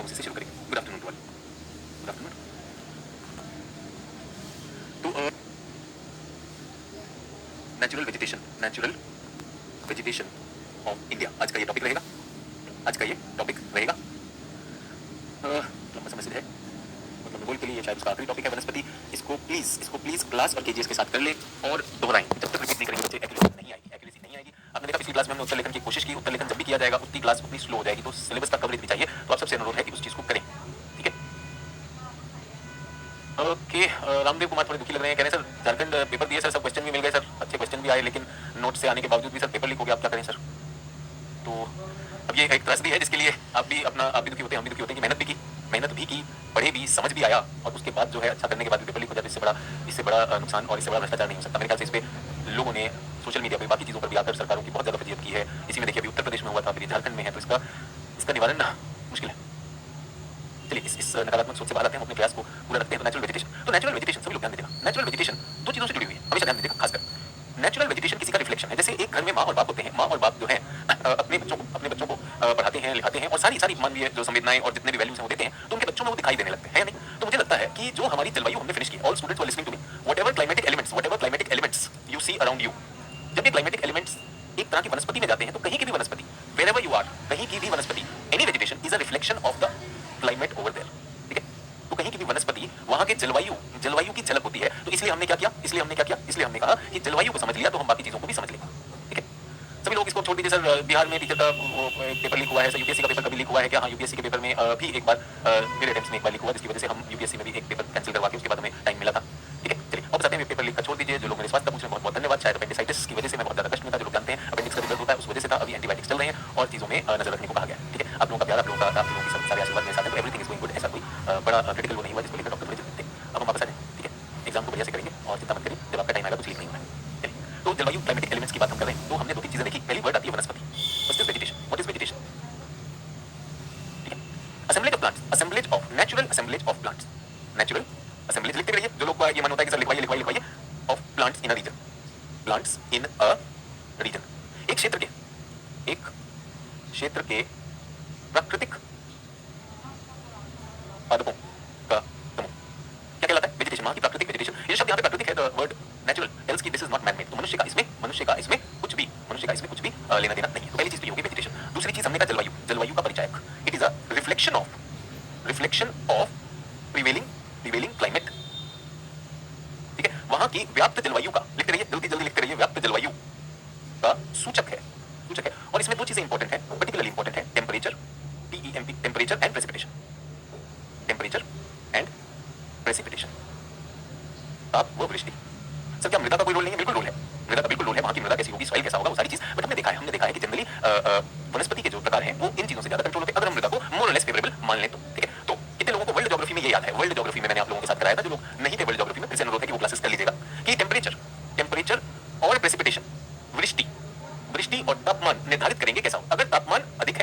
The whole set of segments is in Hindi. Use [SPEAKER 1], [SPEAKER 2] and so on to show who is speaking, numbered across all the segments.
[SPEAKER 1] तो हम इसी से शुरू करेंगे। Good afternoon to all. Good afternoon to natural vegetation of India. आज का ये टॉपिक रहेगा। लंबा समय से है, मतलब गोल के लिए शायद उसका आखिरी टॉपिक है वनस्पति। इसको प्लीज क्लास और केजीएस के साथ कर ले और दोहराएं। जब तक रिपीट नहीं करेंगे बच्चे एक्यूरेसी नहीं आएगी। आपने देखा पिछली क्लास में हमने उत्तर लेखन की कोशिश की, उत्तर लेखन जब भी किया जाएगा उतनी क्लास उतनी स्लो हो जाएगी, तो सिलेबस का कवरेज भी चाहिए। तो आप सबसे अनुरोध है कि उस चीज को करें, ठीक है। ओके, रामदेव कुमार थोड़े दुखी लग रहे हैं, कह रहे हैं सर झारखंड पेपर दिए सर, सब क्वेश्चन भी मिल गए सर, अच्छे क्वेश्चन भी आए, लेकिन नोट से आने के बावजूद भी सर पेपर लीक हो गया, आप क्या करें सर। तो अब ये एक त्रासदी है जिसके लिए आप भी दुखी होते हैं, हम भी दुखी होते हैं कि मेहनत भी की, पढ़े भी, समझ भी आया, और उसके बाद जो है अच्छा करने के बाद भी पेपर लीक हो जाए। इससे बड़ा नुकसान और इससे बड़ा भ्रष्टाचार नहीं हो सकता। मेरे ख्याल से इस पे लोगों ने सोशल मीडिया पे बाकी चीज़ों पर भी आकर सरकारों की बहुत ज़्यादा फजीहत की है। इसी में देखिए अभी उत्तर प्रदेश में हुआ था, अभी झारखंड में है, तो इसका निवारण ना मुश्किल है। चलिए इस नकारात्मक सोच से बाहर आते हैं, अपने प्रयास को पूरा रखते हैं। तो नेचुरल वेजिटेशन सभी लोग ध्यान दीजिएगा। नेचुरल वेजिटेशन दो चीज़ों से जुड़ी हुई है, हमेशा ध्यान दीजिएगा। खासकर नेचुरल वेजिटेशन किसी का रिफ्लेक्शन है। जैसे एक घर में माँ और बाप होते हैं, माँ और बाप जो है अपने बच्चों को पढ़ाते हैं, लिखाते हैं, और सारी मानवीय जो संवेदनाएं और जितने भी वैल्यूज हैं वो देते हैं, तो उनके बच्चों में वो दिखाई देने लगते हैं, है नहीं। तो मुझे लगता है कि जो हमारी जलवायु हमने फिनिश की, all students were listening to me, whatever climatic elements you see around you, जब ये क्लाइमेटिक एलिमेंट्स एक तरह की वनस्पति में जाते हैं, तो कहीं की भी वनस्पति, वेरेवर यू आर, कहीं की भी वनस्पति, any vegetation is a reflection of the climate over there, ठीक है। तो कहीं की भी वनस्पति वहां के जलवायु की झलक होती है। तो इसलिए हमने क्या किया, इसलिए हमने कहा कि जलवायु को समझ लिया तो हम बाकी चीजों को भी समझ लेंगे, ठीक है। सभी लोग इसको छोड़ दीजिए सर, बिहार में टीचर का पेपर लीक हुआ है सर, यूपीएससी का पेपर कभी लीक हुआ है क्या? हाँ, यूपीएससी के पेपर में भी एक बार मेरे अटेम्प्ट्स में एक बार लीक हुआ, जिसकी वजह से हम यूपीएससी में भी एक पेपर कैंसिल करवा के उसके बाद हमें टाइम मिला था, ठीक है। चलिए वापस आते हैं, पेपर लीक का छोड़ दीजिए। जो लोग मेरे स्वास्थ्य का पूछ रहे हैं बहुत बहुत धन्यवाद। शायद अपेंडिसाइटिस की वजह से मैं बहुत ज्यादा कष्ट में था, जो लोग जानते हैं अपेंडिक्स का रिजल्ट होता है उस वजह से था। अभी एंटीबायोटिक्स चल रहे हैं और चीजों में नजर रखने को कहा गया, ठीक है। आप लोगों का प्यार, आप लोगों की सारे आशीर्वाद मेरे साथ है, तो एवरीथिंग इज गोइंग गुड। ऐसा कोई बड़ा क्रिटिकल वो नहीं हुआ जिसको लेकर डॉक्टर थोड़े चिंतित थे। अब हम वापस आ जाए, ठीक है। एग्जाम को बढ़िया से करेंगे और चिंता मत करिए, जब आपका टाइम आएगा कुछ लीक नहीं होगा। तो जलवायु क्लाइमेटिक एलिमेंट्स की बात हम कर रहे हैं, तो हमने दो तीन चीजें देखी। पहली वर्ड आती है वनस्पति। First is vegetation. What is vegetation? ठीक है, natural assemblage of plants. Natural assemblage लिखते रहिए। जो लोग का ये मन होता है कि सर लिखवाइए of plants in a region, plants in a region, एक क्षेत्र के प्राकृतिक पादपों का समूह क्या कहलाता है? वेजिटेशन। वहां की प्राकृतिक वेजिटेशन। ये शब्द यहाँ पे प्राकृतिक है, द वर्ड नेचुरल टेल्स कि this is not man made. तो मनुष्य का इसमें कुछ भी लेना देना नहीं है। तो पहली चीज तो ये होगी वेजिटेशन। दूसरी चीज हमने कहा जलवायु का परिचायक। It is a reflection of prevailing climate, ठीक है। वहां की व्याप्त जलवायु का, लिखते रहिए, जल्दी लिखते रहिए, व्याप्त जलवायु का सूचक है। और इसमें दो चीजें इंपॉर्टेंट है, पर्टिकुलरली इंपॉर्टेंट है, टेम्परेचर, टीईएमपी, टेम्परेचर एंड प्रेसिपिटेशन, ताप व वृष्टि। सर क्या मृदा का कोई रोल नहीं है? बिल्कुल रोल है, मृदा का बिल्कुल रोल है। वहां की मृदा कैसी होगी, सॉइल कैसा होगा, वो सारी चीज। बट हमने देखा है कि जनरली वनस्पति के जो प्रकार हैं वो इन चीजों से ज्यादा कंट्रोल होते हैं, अगर हम मृदा को मोर और लेस फेवरेबल मान लें तो, ठीक है। तो कितने लोगों को वर्ल्ड ज्योग्राफी में ये याद है? वर्ल्ड ज्योग्राफी में मैंने आप लोगों के साथ कराया था, जो लोग नहीं थे वर्ल्ड ज्योग्राफी में, फिर से अनुरोध है कि वो क्लासेस कर लीजिएगा, कि टेम्परेचर और प्रेसिपिटेशन, वृष्टि और तापमान निर्धारित करेंगे कैसा हो। अगर तापमान अधिक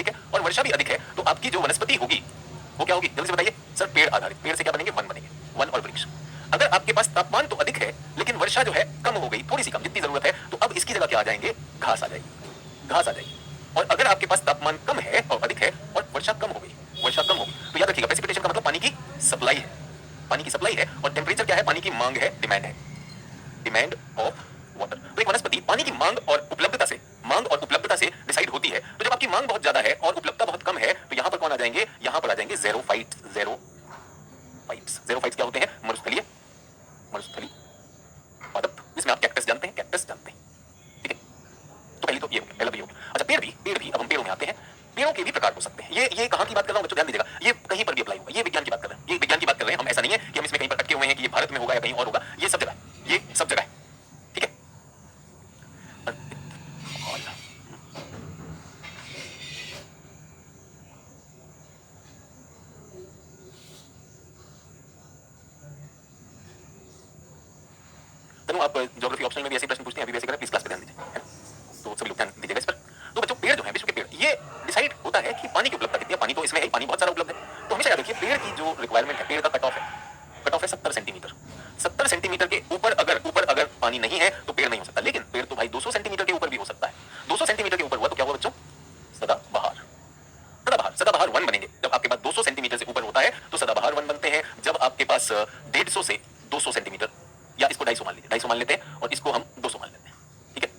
[SPEAKER 1] है और वर्षा भी अधिक है, तो आपकी जो वनस्पति होगी वो क्या होगी? जल्दी से बताइए सर। पेड़ आधारित। पेड़ से क्या बनेंगे? वन और वृक्ष। अगर आपके पास तापमान तो अधिक है लेकिन वर्षा जो है कम हो गई, थोड़ी सी कम, जितनी जरूरत है, तो अब इसकी जगह क्या आ जाएंगे? घास आ जाएगी। और अगर आपके पास तापमान कम है और अधिक है और वर्षा कम हो गई, तो याद रखिएगा प्रेसिपिटेशन का मतलब पानी की सप्लाई है, और टेम्परेचर क्या है? पानी की मांग है, डिमांड ऑफ वाटर। तो एक वनस्पति पानी की मांग और उपलब्धता से डिसाइड होती है। तो जब आपकी मांग बहुत ज्यादा है और उपलब्धता बहुत कम है, तो यहां पर कौन आ जाएंगे? यहां पर आ जाएंगे ज़ेरोफाइट्स। ज़ेरोफाइट्स क्या होते हैं? मरुस्थलीय पादप, जिसमें आप कैक्टस जानते हैं, ठीक है। तो पहले तो ये हो गया। अच्छा, पेड़ भी अब हम पेड़ों में आते हैं। पेड़ों के भी प्रकार हो सकते हैं। ये कहां की बात कर रहा हूं बच्चों, ध्यान दीजिएगा, ये कहीं पर भी अप्लाई होगा। ये विज्ञान की बात कर रहे हैं, हम ऐसा नहीं है कि हम इसमें कहीं पर अटके हुए हैं कि ये भारत में होगा या कहीं और होगा। ये सब जगह है, ठीक है। आप ज्योग्राफी ऑप्शनल में भी ऐसे प्रश्न पूछते हैं, अभी वैसे करें, प्लीज क्लास पे ध्यान दीजिए, है ना। तो सभी लोग ध्यान दीजिएगा इस पर। तो बच्चों, पेड़ जो है, विश्व के पेड़, ये डिसाइड होता है कि पानी की उपलब्धता कितनी है। पानी तो इसमें है, पानी बहुत सारा उपलब्ध है। तो हमेशा याद रखिए, पेड़ की जो रिक्वायरमेंट है, पेड़ का कट ऑफ है 70 सेंटीमीटर। 70 सेंटीमीटर के ऊपर अगर पानी नहीं है तो पेड़ नहीं हो सकता। लेकिन पेड़ तो भाई 200 सेंटीमीटर के ऊपर भी हो सकता है। 200 सेंटीमीटर के ऊपर हुआ तो क्या हुआ बच्चों? सदाबहार। सदाबहार वन बनेंगे जब आपके पास 200 सेंटीमीटर से ऊपर होता है तो सदाबहार वन बनते हैं। जब आपके पास 150 से 200 सेंटीमीटर, या इसको 250 मान लीजिए, 250 मान लेते हैं और इसको हम 200 मान लेते हैं, ठीक है।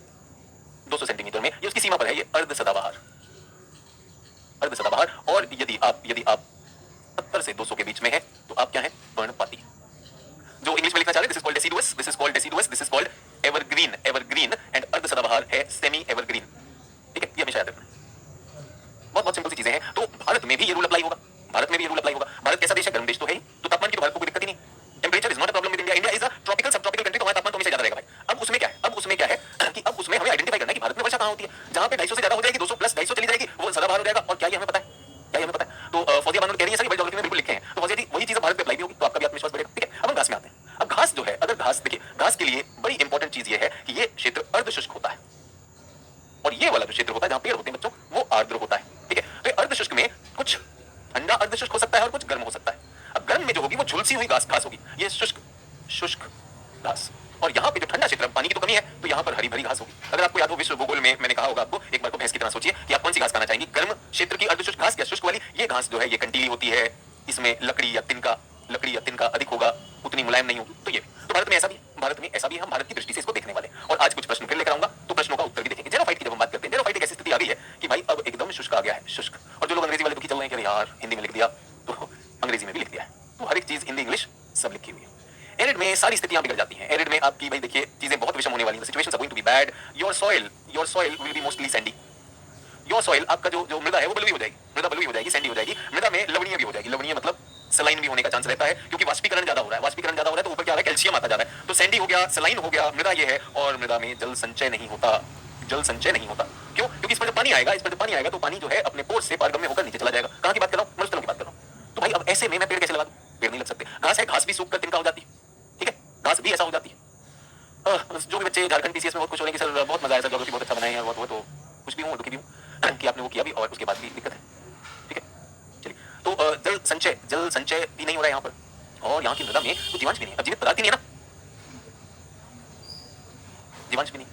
[SPEAKER 1] 200 सेंटीमीटर में ये उसकी सीमा पर है, ये अर्ध सदाबहार, अर्ध सदाबहार। और यदि आप 70 से 200 के बीच में है तो आप क्या है, पर्णपाती। जो इंग्लिश में लिखना चाह रहे हैं, this is called deciduous, this is called deciduous, this is called evergreen, evergreen. And अर्ध सदाबहार है सेमी एवरग्रीन, ठीक है। ये हमेशा याद रखना। बहुत बहुत सिंपल सी चीजें हैं। तो भारत में भी ये रूल अप्लाई होगा, भारत में भी ये रूल अप्लाई होगा। भारत कैसा देश है, गर्म देश तो है ही, तो तापमान की तो भारत को कोई दिक्कत ही नहीं। Temperature is not a problem with India, India is a tropical सब ट्रॉपिकल कंट्री, तो हमारा तापमान तो हमेशा ज्यादा रहेगा भाई। अब उसमें क्या है, अब उसमें क्या है कि अब उसमें हमें आइडेंटिफाई करना है कि भारत में वर्षा कहां होती है। जहां पे 250 से ज्यादा हो जाएगी, 200 प्लस 250 चली जाएगी, वो सदाबहार हो जाएगा। और क्या ये हमें पता है, क्या ये हमें पता है। तो फौजिया बानू कह रही है सर, वर्ल्ड ज्योग्राफी में बिल्कुल लिखे हैं, तो फौजिया जी वही चीज भारत पे अप्लाई भी होगी, तो आपका भी आत्मविश्वास बढ़ेगा, ठीक है। अब हम घास में आते हैं। अब घास जो है, अगर घास देखिए, घास के लिए बड़ी इंपॉर्टेंट चीज ये है कि ये क्षेत्र अर्धशुष्क होता है, और ये वाला जो क्षेत्र होता है जहां पेड़ होते हैं बच्चों, वो आर्द्र होता है, ठीक है। तो अर्धशुष्क में कुछ ठंडा अर्धशुष्क हो सकता है और कुछ गर्म हो सकता है। अब गर्म में जो होगी वो झुलसी हुई घास होगी, ये शुष्क घास। और यहाँ पे जो ठंडा क्षेत्र, पानी की तो कमी है, तो यहाँ पर हरी भरी घास होगी। अगर आपको याद हो विश्व भूगोल में मैंने कहा होगा आपको, एक बार को भैंस की तरह सोचिए कि आप कौन सी घास खाना चाहेंगे, गर्म क्षेत्र की अर्धशुष्क घास या शुष्क वाली। ये घास जो है ये कंटीली होती है, इसमें लकड़ी या तिनका अधिक होगा, उतनी मुलायम नहीं होगी। तो ये तो भारत में ऐसा भी है, भारत में ऐसा भी है। हम भारत की दृष्टि से इसको देखने वाले हैं। और आज कुछ प्रश्न फिर लेकर आऊंगा, तो प्रश्नों का उत्तर भी देखेंगे। जेरोफाइट की जब हम बात करते हैं, जेरोफाइट एक ऐसी स्थिति आ गई है कि भाई अब एकदम शुष्क आ गया है, शुष्क। और जो लोग अंग्रेजी वाले दुखी चल रहे हैं कि यार हिंदी में लिख दिया, तो अंग्रेजी में भी लिख दिया है, तो हर एक चीज हिंदी इंग्लिश सब लिखी हुई है। एरिड में सारी स्थितियां बिगड़ जाती हैं। एरिड में आपकी भाई देखिए चीजें बहुत विषम होने वाली हैं, situations are going to be bad. Your soil will be mostly sandy. Your soil, आपका जो मृदा है वो बलुई हो जाएगी, मृदा बलुई हो जाएगी, सैंडी हो जाएगी। मृदा में लवणीय भी हो जाएगी, लवणीय मतलब सलाइन भी होने का चांस रहता है, क्योंकि वाष्पीकरण ज्यादा हो रहा है, वाष्पीकरण ज्यादा हो रहा है तो ऊपर क्या आ रहा है, कैल्शियम आता जा रहा है। तो सैंडी हो गया, सलाइन हो गया, मृदा ये है। और मृदा में जल संचय नहीं होता, जल संचय नहीं होता। क्यों? क्योंकि इस पर जब पानी आएगा, इस पर जब पानी आएगा तो पानी जो है अपने पोर्स से पारगम्य होकर नीचे चला जाएगा। कहां की बात कर रहा हूं, मरुस्थलों की बात कर रहा हूं। तो भाई अब ऐसे में मैं पेड़ कैसे लगा दूं, पेड़ नहीं लग सकते। घास है, घास भी सूख कर तिनका हो जाती है, ठीक है, घास भी ऐसा हो जाती है। जो भी बच्चे झारखंड पीसीएस में बहुत खुश हो रहे हैं कि सर बहुत मजा आया, सर ज्योग्राफी बहुत अच्छा बनाए हैं, वो तो कुछ भी हूं, दुखी भी हूं कि आपने वो किया भी और उसके बाद भी दिक्कत है, ठीक है। चलिए, तो जल संचय भी नहीं हो रहा है यहाँ पर, और यहाँ की मृदा में तो जीवांश भी नहीं है। अब जीवित पदार्थ ही नहीं है ना, जीवांश भी नहीं,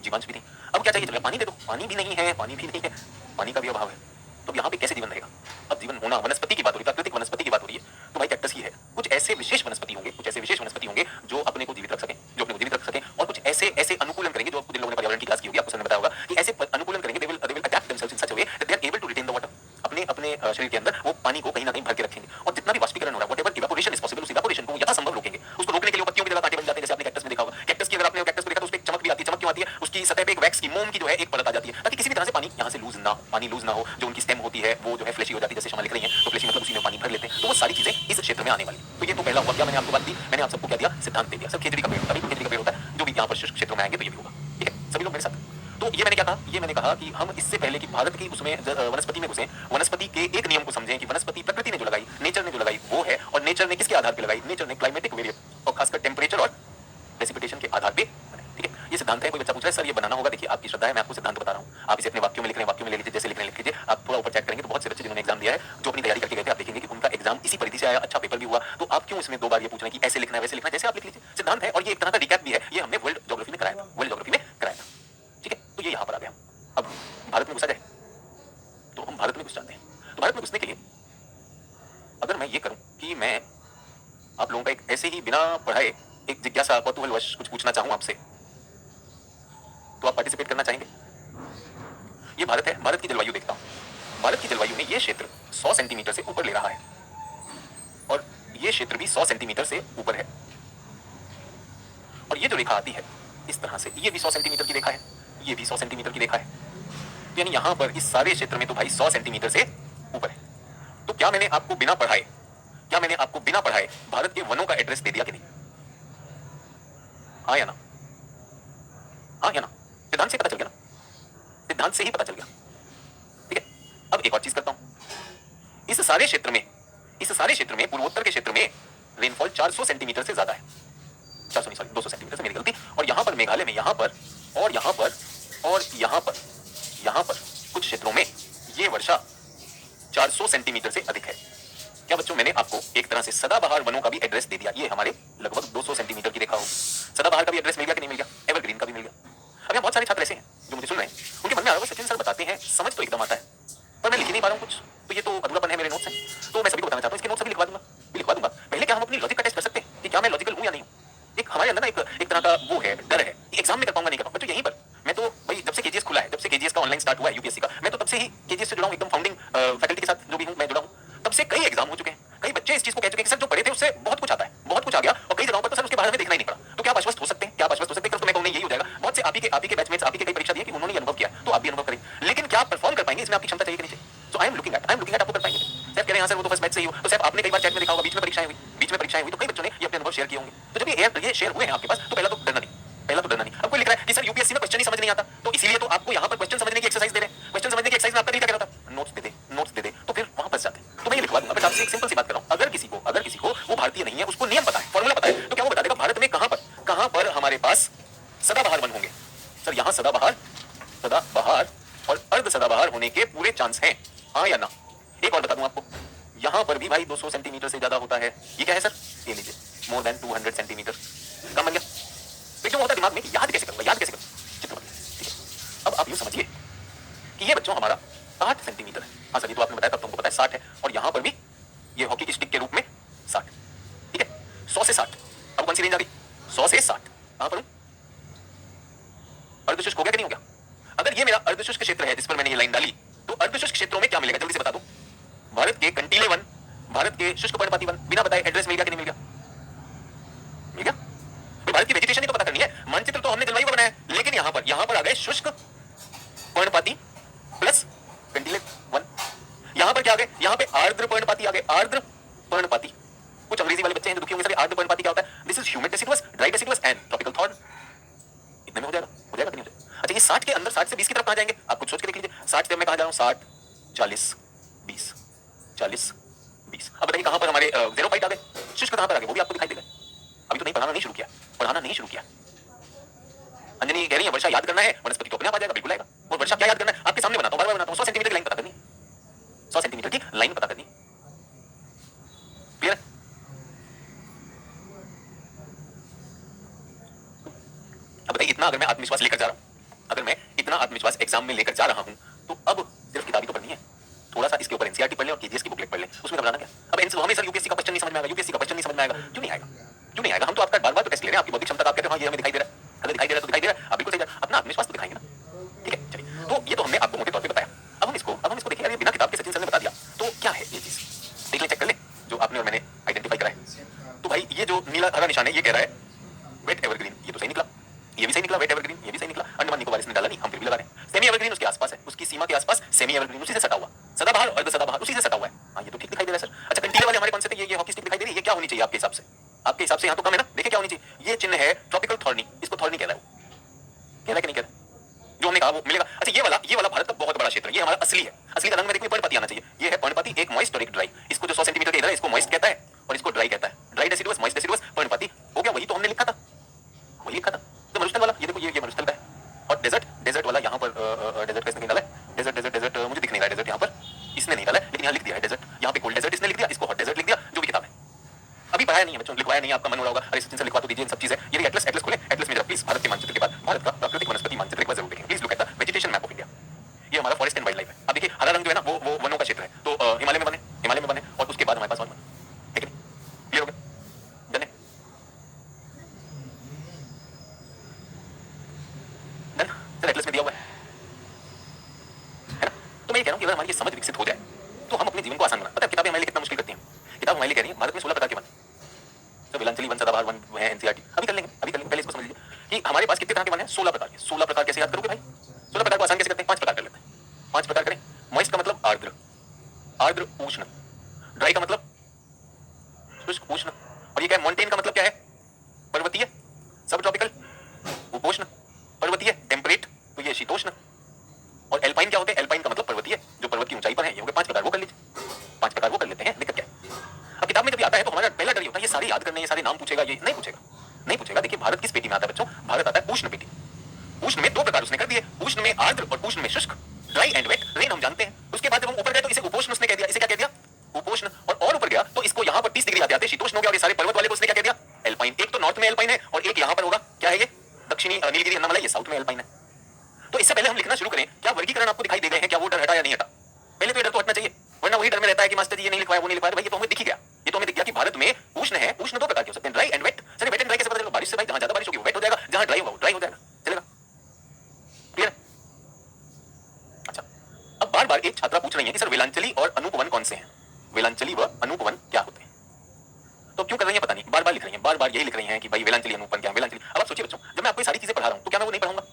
[SPEAKER 1] जीवांश भी नहीं। अब क्या चाहिए, चलो पानी दे दो, पानी भी नहीं है, पानी भी नहीं है, पानी का भी अभाव है। तो यहाँ पे कैसे जीवन रहेगा। अब जीवन होना, वनस्पति की बात हो रही है, प्राकृतिक वनस्पति की बात हो रही है, तो भाई कैक्टस ही है। कुछ ऐसे विशेष वनस्पति होंगे, कुछ ऐसे विशेष वनस्पति होंगे जो अपने को जीवित रख सकें, जो अपने को जीवित रख सकें। और कुछ ऐसे अनुकूलन करेंगे, जो जिन लोगों ने पर्यावरण की क्लास की होगी आपको समझ में बताया होगा कि ऐसे अनुकूलन करेंगे, they will adapt themselves in such a way that they are able to retain the water. अपने शरीर के अंदर वो पानी को कहीं ना कहीं भर के रखेंगे, और जितना भी वाष्पीकरण हो रहा है, व्हाटएवर इवेपोरेशन इज पॉसिबल, उस इवेपोरेशन को यथासंभव रोकेंगे। उसको रोकने के लिए पत्तियों की जगह कांटे बन जाते हैं, जैसे आपने कैक्टस में देखा होगा। कैक्टस की अगर आपने कैक्टस को देखा तो उसपे चमक भी आती है। चमक क्यों आती है, उसकी सतह पे एक वैक्स की, मोम की जो है एक परत आ जाती है, ताकि किसी भी तरह से पानी यहाँ से लूज ना हो। जो उनकी स्टेम होती है वो जो है फ्लेशी हो जाती है, जैसे शमा लिख रही है, तो फ्लेशी मतलब उसी में पानी भर लेते हैं। तो वो सारी चीजें इस क्षेत्र में आने वाली। तो ये तो पहला हुआ, क्या मैंने आपको बात दी, मैंने आप सबको क्या दिया, सिद्धांत दे दिया। सब खेजड़ी का पेड़ होता है, खेजड़ी का पेड़ होता है, जो भी यहाँ पर शुष्क क्षेत्रों में आएंगे तो ये भी होगा, ठीक है, सभी लोग मेरे साथ। तो ये मैंने क्या कहा, ये मैंने कहा कि हम इससे पहले कि भारत की उसमें वनस्पति में घुसे, वनस्पति के एक नियम को समझें कि वनस्पति प्रकृति ने जो लगाई, नेचर ने जो लगाई वो है, और नेचर ने किसके आधार पर लगाई, नेचर ने क्लाइमेटिक वेरिएबल और खासकर टेम्परेचर और प्रेसिपिटेशन के आधार पे, ठीक है। ये सिद्धांत है। कोई बच्चा पूछ रहा है सर ये बनाना होगा, देखिए आपकी श्रद्धा है, मैं आपको सिद्धांत बता रहा हूँ, आप इसे अपने वाक्यों में लिख रहे हैं, वाक्यों में ले लीजिए, जैसे लिख रहे हैं लिख लीजिए। आप थोड़ा ऊपर चेक करेंगे तो बहुत से बच्चे जिन्होंने एग्जाम दिया है, जो अपनी तैयारी करके गए थे, आप देखेंगे कि उनका एग्जाम इसी परिधि से आया, अच्छा पेपर भी हुआ। तो आप क्यों इसमें दो बार ये पूछ रहे हैं कि ऐसे लिखना है वैसे लिखना है, जैसे आप लिख लीजिए, सिद्धांत है। और ये एक तरह का रिकैप भी है, ये हमने वर्ल्ड ज्योग्राफी में कराया था, वर्ल्ड ज्योग्राफी में कराया था, ठीक है। तो ये यहाँ पर आ गया। अब भारत में घुसा जाए, तो हम भारत में घुस जाते हैं। तो भारत में घुसने के लिए अगर मैं ये करूं कि मैं आप लोगों का एक ऐसे ही बिना पढ़ाए एक जिज्ञासा कौतूहलवश कुछ पूछना चाहूं आपसे, तो आप पार्टिसिपेट करना चाहेंगे। ये भारत है, भारत की जलवायु देखता हूं। भारत की जलवायु में ये क्षेत्र 100 सेंटीमीटर से ऊपर ले रहा है, और ये क्षेत्र भी 100 सेंटीमीटर से ऊपर है। और ये जो रेखा आती है इस तरह से, ये भी 100 सेंटीमीटर की रेखा है, ये भी 100 सेंटीमीटर की रेखा है। यानी यहां पर इस सारे क्षेत्र में तो भाई 100 सेंटीमीटर से ऊपर है। तो क्या मैंने आपको बिना पढ़ाए भारत के वनों का एड्रेस दे दिया कि नहीं? हाँ या ना? हाँ या ना? सिद्धांत से पता चल गया ना, सिद्धांत से ही पता चल गया, ठीक है। अब एक और चीज करता हूं, इस सारे क्षेत्र में पूर्वोत्तर के क्षेत्र में रेनफॉल 400 सेंटीमीटर से ज्यादा है, 200 सेंटीमीटर से, मेरी गलती। और यहां पर मेघालय में यहां पर कुछ क्षेत्रों में ये वर्षा 400 सेंटीमीटर से अधिक है। क्या बच्चों मैंने आपको एक तरह से सदाबहार वनों का भी एड्रेस दे दिया। ये हमारे लगभग 200 सेंटीमीटर की रेखा हो, सदाबहार का भी एड्रेस मिल गया कि नहीं मिल गया, एवरग्रीन का भी मिल गया। अब यहाँ बहुत सारे छात्र ऐसे हैं जो मुझे सुन रहे हैं, उनके मन में आ रहा है सचिन सर बताते हैं, समझ तो एकदम आता है, पर मैं पा रहा हूँ कुछ, तो ये तो अधूरापन है मेरे नोट्स हैं। तो मैं सभी को बताना चाहता हूँ इसके नोट्स सभी लिखवा दूंगा, लिखवा दूंगा। पहले क्या हम अपनी लॉजिक का टेस्ट कर सकते हैं कि क्या मैं लॉजिकल हूँ या नहीं हूँ। एक हमारे अंदर ना एक तरह का वो है, डर है कि एग्जाम में कर पाऊंगा नहीं कर पाऊंगा। बच्चों यहीं पर मैं तो भाई जब से केजीएस खुला है, जब से केजीएस का ऑनलाइन स्टार्ट हुआ है यूपीएससी का, मैं तो तब से ही केजीएस से जुड़ा हूँ, एकदम फाउंडिंग फैकल्टी के साथ जो भी हूँ मैं जुड़ा हूँ। तब से कई एग्जाम हो चुके हैं, कई बच्चे इस चीज को कह चुके हैं कि सर जो पढ़े थे उससे बहुत कुछ आता है, बहुत कुछ आ गया, और कई जगहों पर तो सर उसके बारे में देखना ही नहीं पड़ा। तो क्या आप आश्वस्त हो सकते हैं, क्या आप आश्वस्त हो सकते हैं? तो मैं कहूँ यही हो जाएगा। बहुत से आप ही के बैचमेट्स, आप ही के कई परीक्षा दिए कि उन्होंने ये अनुभव किया, तो आप भी अनुभव करें। लेकिन क्या आप परफॉर्म कर पाएंगे, इसमें आपकी क्षमता चाहिए कि नहीं चाहिए? सो आई एम लुकिंग एट आपको कर पाएंगे। सर कह रहे हैं सर वो तो फर्स्ट बैच से ही हो, तो सर आपने कई बार चैट में देखा होगा बीच में परीक्षाएं हुई, तो कई बच्चों ने ये अपने अनुभव शेयर किए होंगे। तो जब ये शेयर हुए हैं आपके पास, तो पहला तो डरना नहीं, पहला तो डरना नहीं। अब कोई लिख रहा है कि सर यूपीएससी में क्वेश्चन ही समझ नहीं आता, तो इसीलिए तो आपको यहाँ पर क्वेश्चन समझने की एक्सरसाइज दे रहे हैं। क्वेश्चन समझने की एक्सरसाइज में आपका दिल क्या कहता है? नोट्स दे दे, तो फिर वहां फंस जाते हैं। तो मैं ये लिखवा दूंगा। बस आपसे एक सिंपल सी बात कर रहा हूँ, अगर किसी को वो भारतीय नहीं है, उसको नियम पता है, फॉर्मूला पता है, तो क्या वो बता देगा भारत में कहां पर हमारे पास सदाबहार वन होंगे? सर यहाँ सदाबहार और अर्ध सदाबहार होने के पूरे चांस हैं, हाँ या ना? एक और बता दूं आपको, यहां पर भी भाई 200 सेंटीमीटर से ज्यादा होता है। ये क्या है सर? ये लीजिए, मोर देन 200 सेंटीमीटर। कम बन गया? तो जो होता है दिमाग में याद कैसे करूंगा, चित्र बन गया। ठीक है, अब आप यूं समझिए कि ये बच्चों हमारा 60 सेंटीमीटर है। हाँ सर ये तो आपने बताया, तब तुमको पता है 60 है, और यहां पर भी ये हॉकी की स्टिक के रूप में 60। ठीक है, 100 से 60। अब कौन सी रेंज आ गई? 100 से 60। कहां पर हूं? अर्धशुष्क हो गया कि नहीं हो गया? अगर ये मेरा अर्धशुष्क क्षेत्र है जिस पर मैंने ये लाइन डाली, तो अर्धशुष्क क्षेत्रों में क्या मिलेगा जल्दी से बता दो। भारत के कंटीले वन, भारत के शुष्क पर्णपाती वन, बिना बताए एड्रेस मिल गया कि नहीं मिल गया? मिल गया। भारत की वेजिटेशन ही तो पता करनी है, मानचित्र तो हमने जलवायु का बनाया है, लेकिन यहां पर आ गए शुष्क पर्णपाती प्लस कंटीले वन। यहां पर क्या आ गए? यहां पे आर्द्र पर्णपाती आ गए, आर्द्र पर्णपाती। कुछ अंग्रेजी वाले बच्चे हैं जो दुखी होंगे, सर आर्द्र पर्णपाती क्या होता है? This is humid deciduous, dry deciduous and tropical thorn. इतने में हो जाएगा कि नहीं हो जाएगा? अच्छा ये 60 के अंदर 60 से 20 की तरफ कहां जाएंगे? आप कुछ सोच के देख लीजिए। 60 से मैं कहां जा रहा हूं? 60 40 20 40 20। अब बताइए कहां पर हमारे ज़ेरोफाइट आ गए? शुष्क कहां पर आ गए? वो भी आपको दिखाई देगा। अभी तो नहीं, पढ़ाना नहीं शुरू किया। अंजनी कह रही है वर्षा याद करना है, वनस्पति तो अपने आप आ जाएगा, बिल्कुल आएगा। और वर्षा क्या याद करना है? आपके सामने बनाता हूं, बार-बार बनाता हूं। 100 सेंटीमीटर की लाइन पता करनी है, 100 सेंटीमीटर की लाइन पता करनी। क्लियर है? अब बताइए इतना अगर मैं आत्मविश्वास लेकर जा रहा हूं, अगर मैं इतना आत्मविश्वास एग्जाम में लेकर जा रहा हूं, तो अब सिर्फ किताबी तो पढ़नी है, थोड़ा सा इसके ऊपर एनसीईआरटी पढ़ लें और केजीएस की बुकलेट पढ़ लें, उसमें घबराना क्या? अब एनसीईआरटी हमें सर यूपीएससी का क्वेश्चन नहीं समझ में आएगा, यूपीएससी का क्वेश्चन नहीं समझ में आएगा। क्यों नहीं आएगा? हम तो आपका बार-बार तो टेस्ट ले रहे हैं, आपकी बौद्धिक क्षमता का। आप कहते हो हाँ ये हमें दिखाई दे रहा है, अगर दिखाई दे रहा है तो दिखाई दे रहा है, आप बिल्कुल सही जा, अपना आत्मविश्वास तो दिखाएंगे ना। ठीक है चलिए, तो ये तो हमने आपको मोटे तौर पे बताया। अब हम इसको देखिए, अरे बिना किताब के सचिन सर ने बता दिया, तो क्या है ये चीज? देख लें, चेक कर लें जो आपने और मैंने आइडेंटिफाई करा है। तो भाई ये जो नीला हरा निशान है, ये कह रहा है वेट एवरग्रीन, ये तो सही निकला, ये भी सही निकला, वेट एवरग्रीन ये भी सही निकला। अंडमान निकोबार इसने डाला नहीं, हम फिर भी लगा रहे हैं। सेमी एवरग्रीन उसके आसपास है, उसकी सीमा के आसपास सेमी एवरग्रीन उसी से सटा हुआ, सदाबहार अर्ध सदाबहार उसी से सटा हुआ है। हाँ ये तो ठीक दिखाई दे रहा है सर। अच्छा कंटीले वाले हमारे कौन से थे? ये हॉकी स्टिक दिखाई दे रही है, ये क्या होनी चाहिए आपके हिसाब से? आपके हिसाब से यहाँ तो कम है ना, देखिए क्या होनी चाहिए? ये चिन्ह है ट्रॉपिकल थॉर्नी, इसको थॉर्नी कह रहा है, कह रहा है कि नहीं कह रहा? जो हमने कहा वो मिलेगा। अच्छा ये वाला भारत का बहुत बड़ा क्षेत्र, ये हमारा असली है। असली का रंग में देखिए पर्णपाती आना चाहिए, ये है पर्णपाती, एक मॉइस्ट और एक ड्राई। इसको जो 100 सेंटीमीटर के इधर है इसको मॉइस्ट कहता है और इसको ड्राई कहता है। ड्राई डेसिडुअस, मॉइस्ट डेसिडुअस, पर्णपाती हो गया। वही तो हमने लिखा था, वही लिखा था। तो मरुस्थल वाला ये देखो, ये मरुस्थल का है। और डेजर्ट वाला यहाँ पर डेजर्ट कैसे डाला है? डेजर्ट मुझे दिख नहीं रहा है, डेजर्ट यहाँ पर इसने नहीं डाला है, लेकिन यहाँ लिख दिया है डेजर्ट। यहाँ पे कोल्ड डेजर्ट इसने लिख दिया, इसको हॉट डेजर्ट लिख दिया, जो भी किताब है। अभी पढ़ाया नहीं है बच्चों, लिखवाया नहीं है, आपका मन हो रहा होगा अरे सचिन सर लिखवा तो दीजिए इन सब चीजें। ये एटलस खोले, एटलस में जरा प्लीज भारत के मानचित्र के बाद भारत का प्राकृतिक वनस्पति मानचित्र एक बार जरूर देखें। Please look at the vegetation map of India. ये हमारा फॉरेस्ट एंड वाइल्ड लाइफ है। अब देखिए हरा रंग जो है ना वो वनों का क्षेत्र है, तो हिमालय में बने और उसके बाद हमारे पास वन बने। ठीक है, क्लियर हो गया? डन है? डन सर, एटलस में दिया हुआ है ना? तो मैं ये कह रहा हूं कि अगर हमारी ये समझ विकसित हो जाए तो हम अपने जीवन को आसान बना। पता है किताबें हमारे लिए कितना मुश्किल करती हैं? किताब हमारे लिए कह रही है भारत में 16 प्रकार के वन, तो विलांचली वन, सदाबहार वन है, एनसीईआरटी अभी कर लेंगे। पहले इसको समझ लीजिए कि हमारे पास कितने तरह के वन हैं? 16 प्रकार के। 16 प्रकार कैसे याद करोगे भाई? 16 प्रकार को आसान कैसे करते हैं? 5 प्रकार कर लेते हैं। 5 प्रकार करें। मॉइस्ट का मतलब आर्द्र उष्ण। ड्राई का मतलब शुष्क उष्ण। और ये क्या है? मॉन्टेन का मतलब क्या है? पर्वतीय। सब ट्रॉपिकल उपोष्ण। पर्वतीय टेम्परेट, तो ये शीतोष्ण। और एल्पाइन क्या होते हैं? एल्पाइन का मतलब पर्वतीय, जो पर्वत की ऊंचाई पर है। ये हो गए 5 प्रकार, वो कर लीजिए। 5 प्रकार वो कर लेते हैं, दिक्कत क्या है? अब किताब में जब आता है तो हमारा पहला डर ये होता है ये सारे याद करने, ये सारे नाम पूछेगा, ये नहीं पूछेगा। देखिए भारत किस पेटी में आता है बच्चों? भारत आता है उष्ण पेटी। उष्ण में 2 प्रकार उसने कर दिए, उष्ण में आर्द्र और उष्ण में शुष्क। ड्राई एंड वेट, रेन हम जानते हैं। उसके बाद जब हम ऊपर गए तो इसे उपोष्ण उसने कह दिया। इसे क्या कह दिया? उपोष्ण। और ऊपर गया तो इसको यहाँ पर 30 डिग्री आते आते शीतोष्ण हो गया। और ये सारे पर्वत वाले को उसने क्या कह दिया? एल्पाइन। एक तो नॉर्थ में एल्पाइन है और एक यहाँ पर होगा, क्या है ये? दक्षिणी नीलगिरी अन्नामलाई, ये साउथ में एल्पाइन है। तो इससे पहले हम लिखना शुरू करें, क्या वर्गीकरण आपको दिखाई दे गए हैं? क्या वो डर हटा या नहीं हटा? पहले तो ये डर तो हटना है कि मास्टर जी ये नहीं लिखवाया वो नहीं लिखवाया, भाई ये तो हमें दिख ही गया, ये तो हमें दिख गया कि भारत में उष्ण है, उष्ण दो प्रकार के हो सकते हैं, dry and wet. Sir wet and dry कैसे पता चलेगा? बारिश से भाई जहां ज्यादा बारिश होगी वो वेट हो जाएगा, जहां ड्राई होगा वो ड्राई हो जाएगा, चलेगा? क्लियर? अच्छा, अब बार बार एक छात्रा पूछ रही है कि सर वेलांचली और अनूपवन कौन से हैं? वेलांचली व अनूपवन क्या होते हैं? तो क्यों कर रही है पता नहीं, बार बार लिख रही है, बार बार यही लिख रही है कि भाई वेलांचली अनूपवन क्या है, वेलांचली। अब आप सोचिए बच्चों, जब मैं आपको ये सारी चीजें पढ़ा रहा हूं तो क्या मैं वो नहीं पढ़ाऊंगा?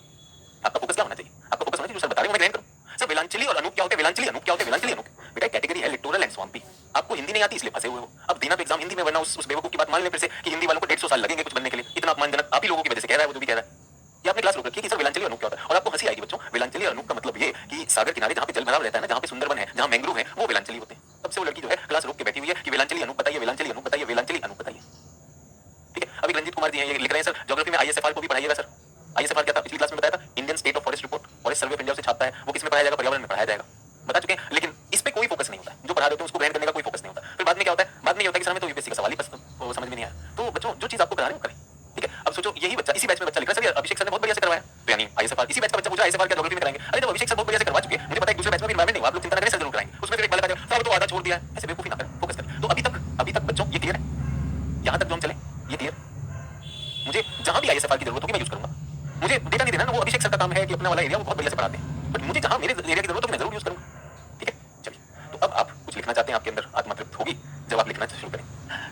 [SPEAKER 1] आपका फोकस क्या होना चाहिए? आपका फोकस होना चाहिए जो सर बता रहे हैं मैं ग्रहण करूं। सर वेलांचली और अनूप क्या होते हैं? वेलांचली अनूप क्या होते हैं? वेलांचली अनूप बेटा कैटेगरी है लिटोरल एंड स्वाम्पी। आपको हिंदी नहीं आती इसलिए फंसे हुए हो। अब देना तो एग्जाम हिंदी में, वरना उस बेवकूफ की बात मान ले फिर से कि हिंदी वालों को 150 साल लगेंगे कुछ बनने के लिए। इतना अपमानजनक आप ही लोगों की वजह से कह रहा है, वो जो भी कह रहा है। ये आपने क्लास रोक रखी है कि सर वेलांचली अनूप क्या होता है, और आपको हंसी आएगी बच्चों। वेलांचली अनूप का मतलब ये कि सागर किनारे जहां पे जल भराव रहता है ना, जहां पे सुंदरवन है, जहां मैंग्रोव है, वो वेलांचली होते हैं। तब से वो लड़की जो है क्लास रोक के बैठी हुई है कि वेलांचली अनूप बताइए, वेलांचली अनूप बताइए, वेलांचली अनूप बताइए। ठीक है, अभी रंजीत कुमार जी हैं, ये लिख रहे हैं सर ज्योग्राफी में आईएसएफआर को भी पढ़ाइएगा सर। आईएसएफआर क्या था पिछली क्लास में बताया था? Indian state of forest report, forest survey of India से छापता है, वो किसमें पढ़ाया जाएगा? पर्यावरण में पढ़ाया जाएगा, बता चुके हैं। लेकिन इस पे कोई फोकस नहीं होता, जो पढ़ा देते हैं उसको ग्रहण करने का कोई फोकस नहीं होता। फिर बाद में क्या होता है? बाद में ये होता है कि सर हमें तो यूपीएससी का सवाल ही वो समझ में नहीं आया। तो बच्चों जो चीज आपको पढ़ा रहे हैं वो करें, ठीक है? अब सोचो यही बच्चा, इसी बैच में बच्चा लिख रहा है सर अभिषेक सर ने बहुत बढ़िया से करवाया, तो यानी आईएसएफआर इसी बैच का बच्चा पूछा आईएसएफआर क्या ज्योग्राफी में कराएंगे? अरे जब अभिषेक सर बहुत बढ़िया से करवा चुके हैं, मुझे पता है दूसरे बैच में भी एनवायरमेंट नहीं हुआ, आप लोग चिंता ना करें सर जरूर कराएंगे। उसमें फिर एक बालक आ जाए सर तो आधा छोड़ दिया है, ऐसे बेवकूफी ना करें, फोकस करें। तो अभी तक बच्चों ये क्लियर है? यहां तक जो हम चले ये क्लियर? मुझे जहां भी आईएसएफआर की जरूरत होगी मैं यूज करूंगा। मुझे डेटा नहीं देना ना, वो अभिषेक सर का काम है कि अपना वाला एरिया वो बहुत बढ़िया से पढ़ाते हैं, बट मुझे जहां मेरे एरिया की जरूरत होगी मैं जरूर यूज करूंगा, ठीक है? चलिए, तो अब आप कुछ लिखना चाहते हैं, आपके अंदर आत्मतृप्त होगी जब आप लिखना शुरू करें।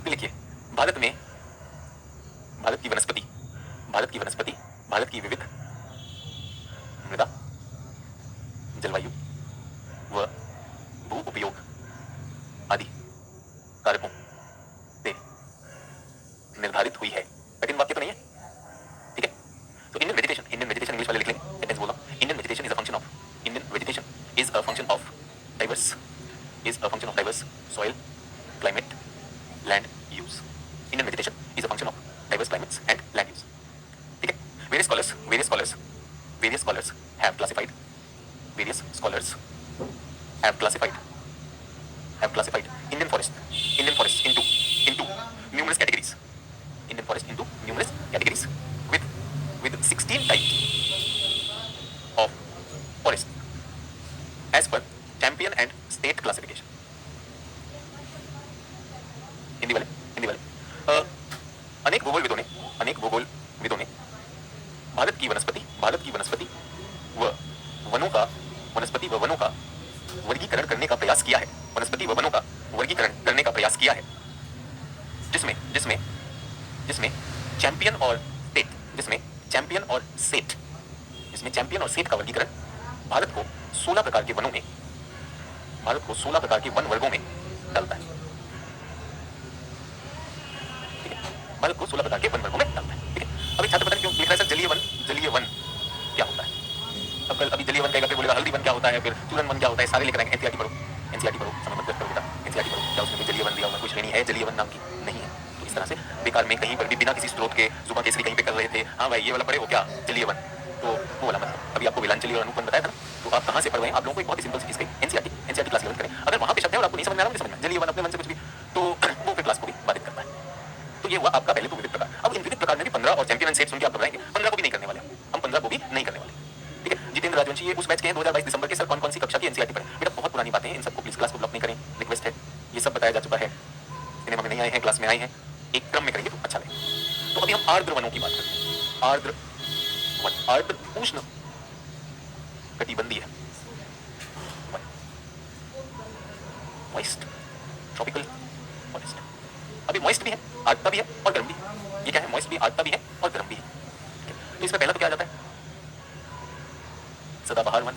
[SPEAKER 1] तो लिखिए, भारत में भारत की वनस्पति, भारत की वनस्पति, भारत की विविध मृदा, जलवायु व भू उपयोग आदि कारकों से निर्धारित हुई है। कठिन वाक्य तो नहीं है, ठीक है? तो इंडियन वेजिटेशन इंग्लिश वाले लिख लेंगे, सेंटेंस बोला। Indian vegetation is a function of, Indian vegetation is a function of diverse soil, climate, land use. Indian vegetation is a function of diverse climates and land use. ठीक है? Various scholars have classified Indian forest into numerous categories. Indian forest into numerous categories with 16 types of forest as per champion and state classification. Hindi वाले अनेक भूगोलविदों ने भारत की वनस्पति व वनों का वर्गीकरण करने का प्रयास किया है, जिसमें चैंपियन और सेट का वर्गीकरण भारत को 16 प्रकार के वन वर्गों में डालता है। भारत को 16 प्रकार के वन वर्गों में डालता है, ठीक है? अभी छात्र पता नहीं क्यों लिख रहा है सर जलीय वन क्या होता है? अब कल अभी जलीय वन कहेगा, फिर बोलेगा हल्दी वन क्या होता है, फिर चूरन वन क्या होता है, सारे लिख रहे हैं। एनसीईआरटी पढ़ो, समय मत व्यस्त करो बेटा, एनसीईआरटी पढ़ो। क्या उसमें कोई जलीय वन दिया हुआ कोई श्रेणी है जलीय वन नाम की? नहीं है। तो इस तरह से बेकार में कहीं पर भी बिना किसी स्रोत के जुबान केसरी कहीं पे कर रहे थे, हाँ भाई ये वाला पढ़े हो क्या जलीय वन, तो वो वाला मतलब। अभी आपको वेलांचली और अनूपवन बताया था ना, तो आप कहाँ से पढ़ रहे हैं? आप लोगों को एक बहुत ही सिंपल सी चीज कही, एनसीईआरटी क्लास 11 करें। अगर वहां पे शब्द है और आपको नहीं समझ में आ रहा, समझ में जलीय वन अपने मन से कुछ भी, तो वो फिर क्लास को भी बाधित करता है। तो ये हुआ आपका पहले तो विविध प्रकार। अब इन विविध प्रकार में भी 15 और चैंपियन एंड सेट सुन के आप घबराएंगे, 15 को भी नहीं करने वाले हम 15 को भी नहीं करने वाले, ठीक है? जितेंद्र राजवंशी ये उस बैच के हैं 2022 दिसंबर के। सर कौन सी कक्षा की एनसीईआरटी पढ़े? बेटा बहुत पुरानी बातें हैं, इन सबको प्लीज क्लास को ब्लॉक नहीं करें, रिक्वेस्ट है। ये सब बताया जा चुका है, सिनेमा में नहीं आए हैं, क्लास में आए हैं, एक क्रम में करेंगे तो अच्छा लगे। तो अभी हम आर्द्र वनों की बात करते हैं। आर्द्र उष्ण कटिबंधीय वन, मॉइस्ट ट्रॉपिकल फॉरेस्ट। अभी मॉइस्ट भी है, आर्द्रता भी है और गर्म भी है। ये क्या है? मॉइस्ट भी, आर्द्रता भी है और गर्म भी है, ठीक है? तो इसमें पहला तो क्या आ जाता है? सदाबहार वन,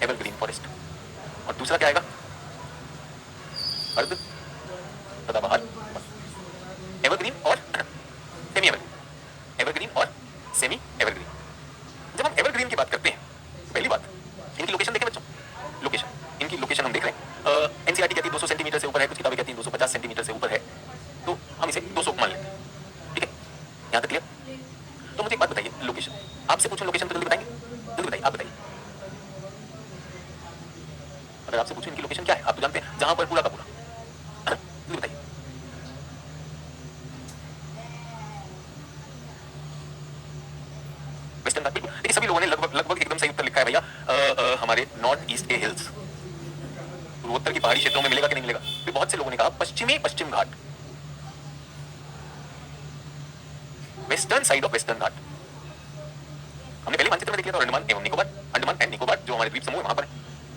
[SPEAKER 1] एवरग्रीन फॉरेस्ट। और दूसरा क्या आएगा? अर्ध सदाबहार वन, एवरग्रीन और सेमी एवरग्रीन, एवरग्रीन और सेमी एवरग्रीन। जब हम एवरग्रीन की बात करते हैं, पहली बात इनकी लोकेशन देखें बच्चों, इनकी लोकेशन हम देख रहे हैं। एनसीईआरटी कहती है 200 सेंटीमीटर से ऊपर है, कुछ किताबें कहती हैं 250 सेंटीमीटर से ऊपर है, तो हम इसे 200 मान लेते हैं, ठीक है? यहाँ तक क्लियर? तो मुझे एक बात बताइए, लोकेशन आपसे पूछूं, लोकेशन तो जल्दी बताएंगे, जल्दी बताइए, आप बताइए। अगर आपसे पूछूं इनकी लोकेशन क्या है, आप तो जानते हैं जहां पर पूरा का पूरा, जल्दी बताइए। वेस्टर्न घाट, बिल्कुल। देखिए सभी लोगों ने लगभग एकदम सही उत्तर लिखा है भैया। हमारे नॉर्थ ईस्ट के हिल्स, पूर्वोत्तर की पहाड़ी क्षेत्रों में मिलेगा कि नहीं मिलेगा? फिर बहुत से लोगों ने कहा पश्चिमी पश्चिम घाट, वेस्टर्न साइड ऑफ वेस्टर्न घाट। हमने पहले मानचित्र में देख लिया था अंडमान एवं निकोबार, अंडमान एंड निकोबार जो हमारे द्वीप समूह है वहां पर है,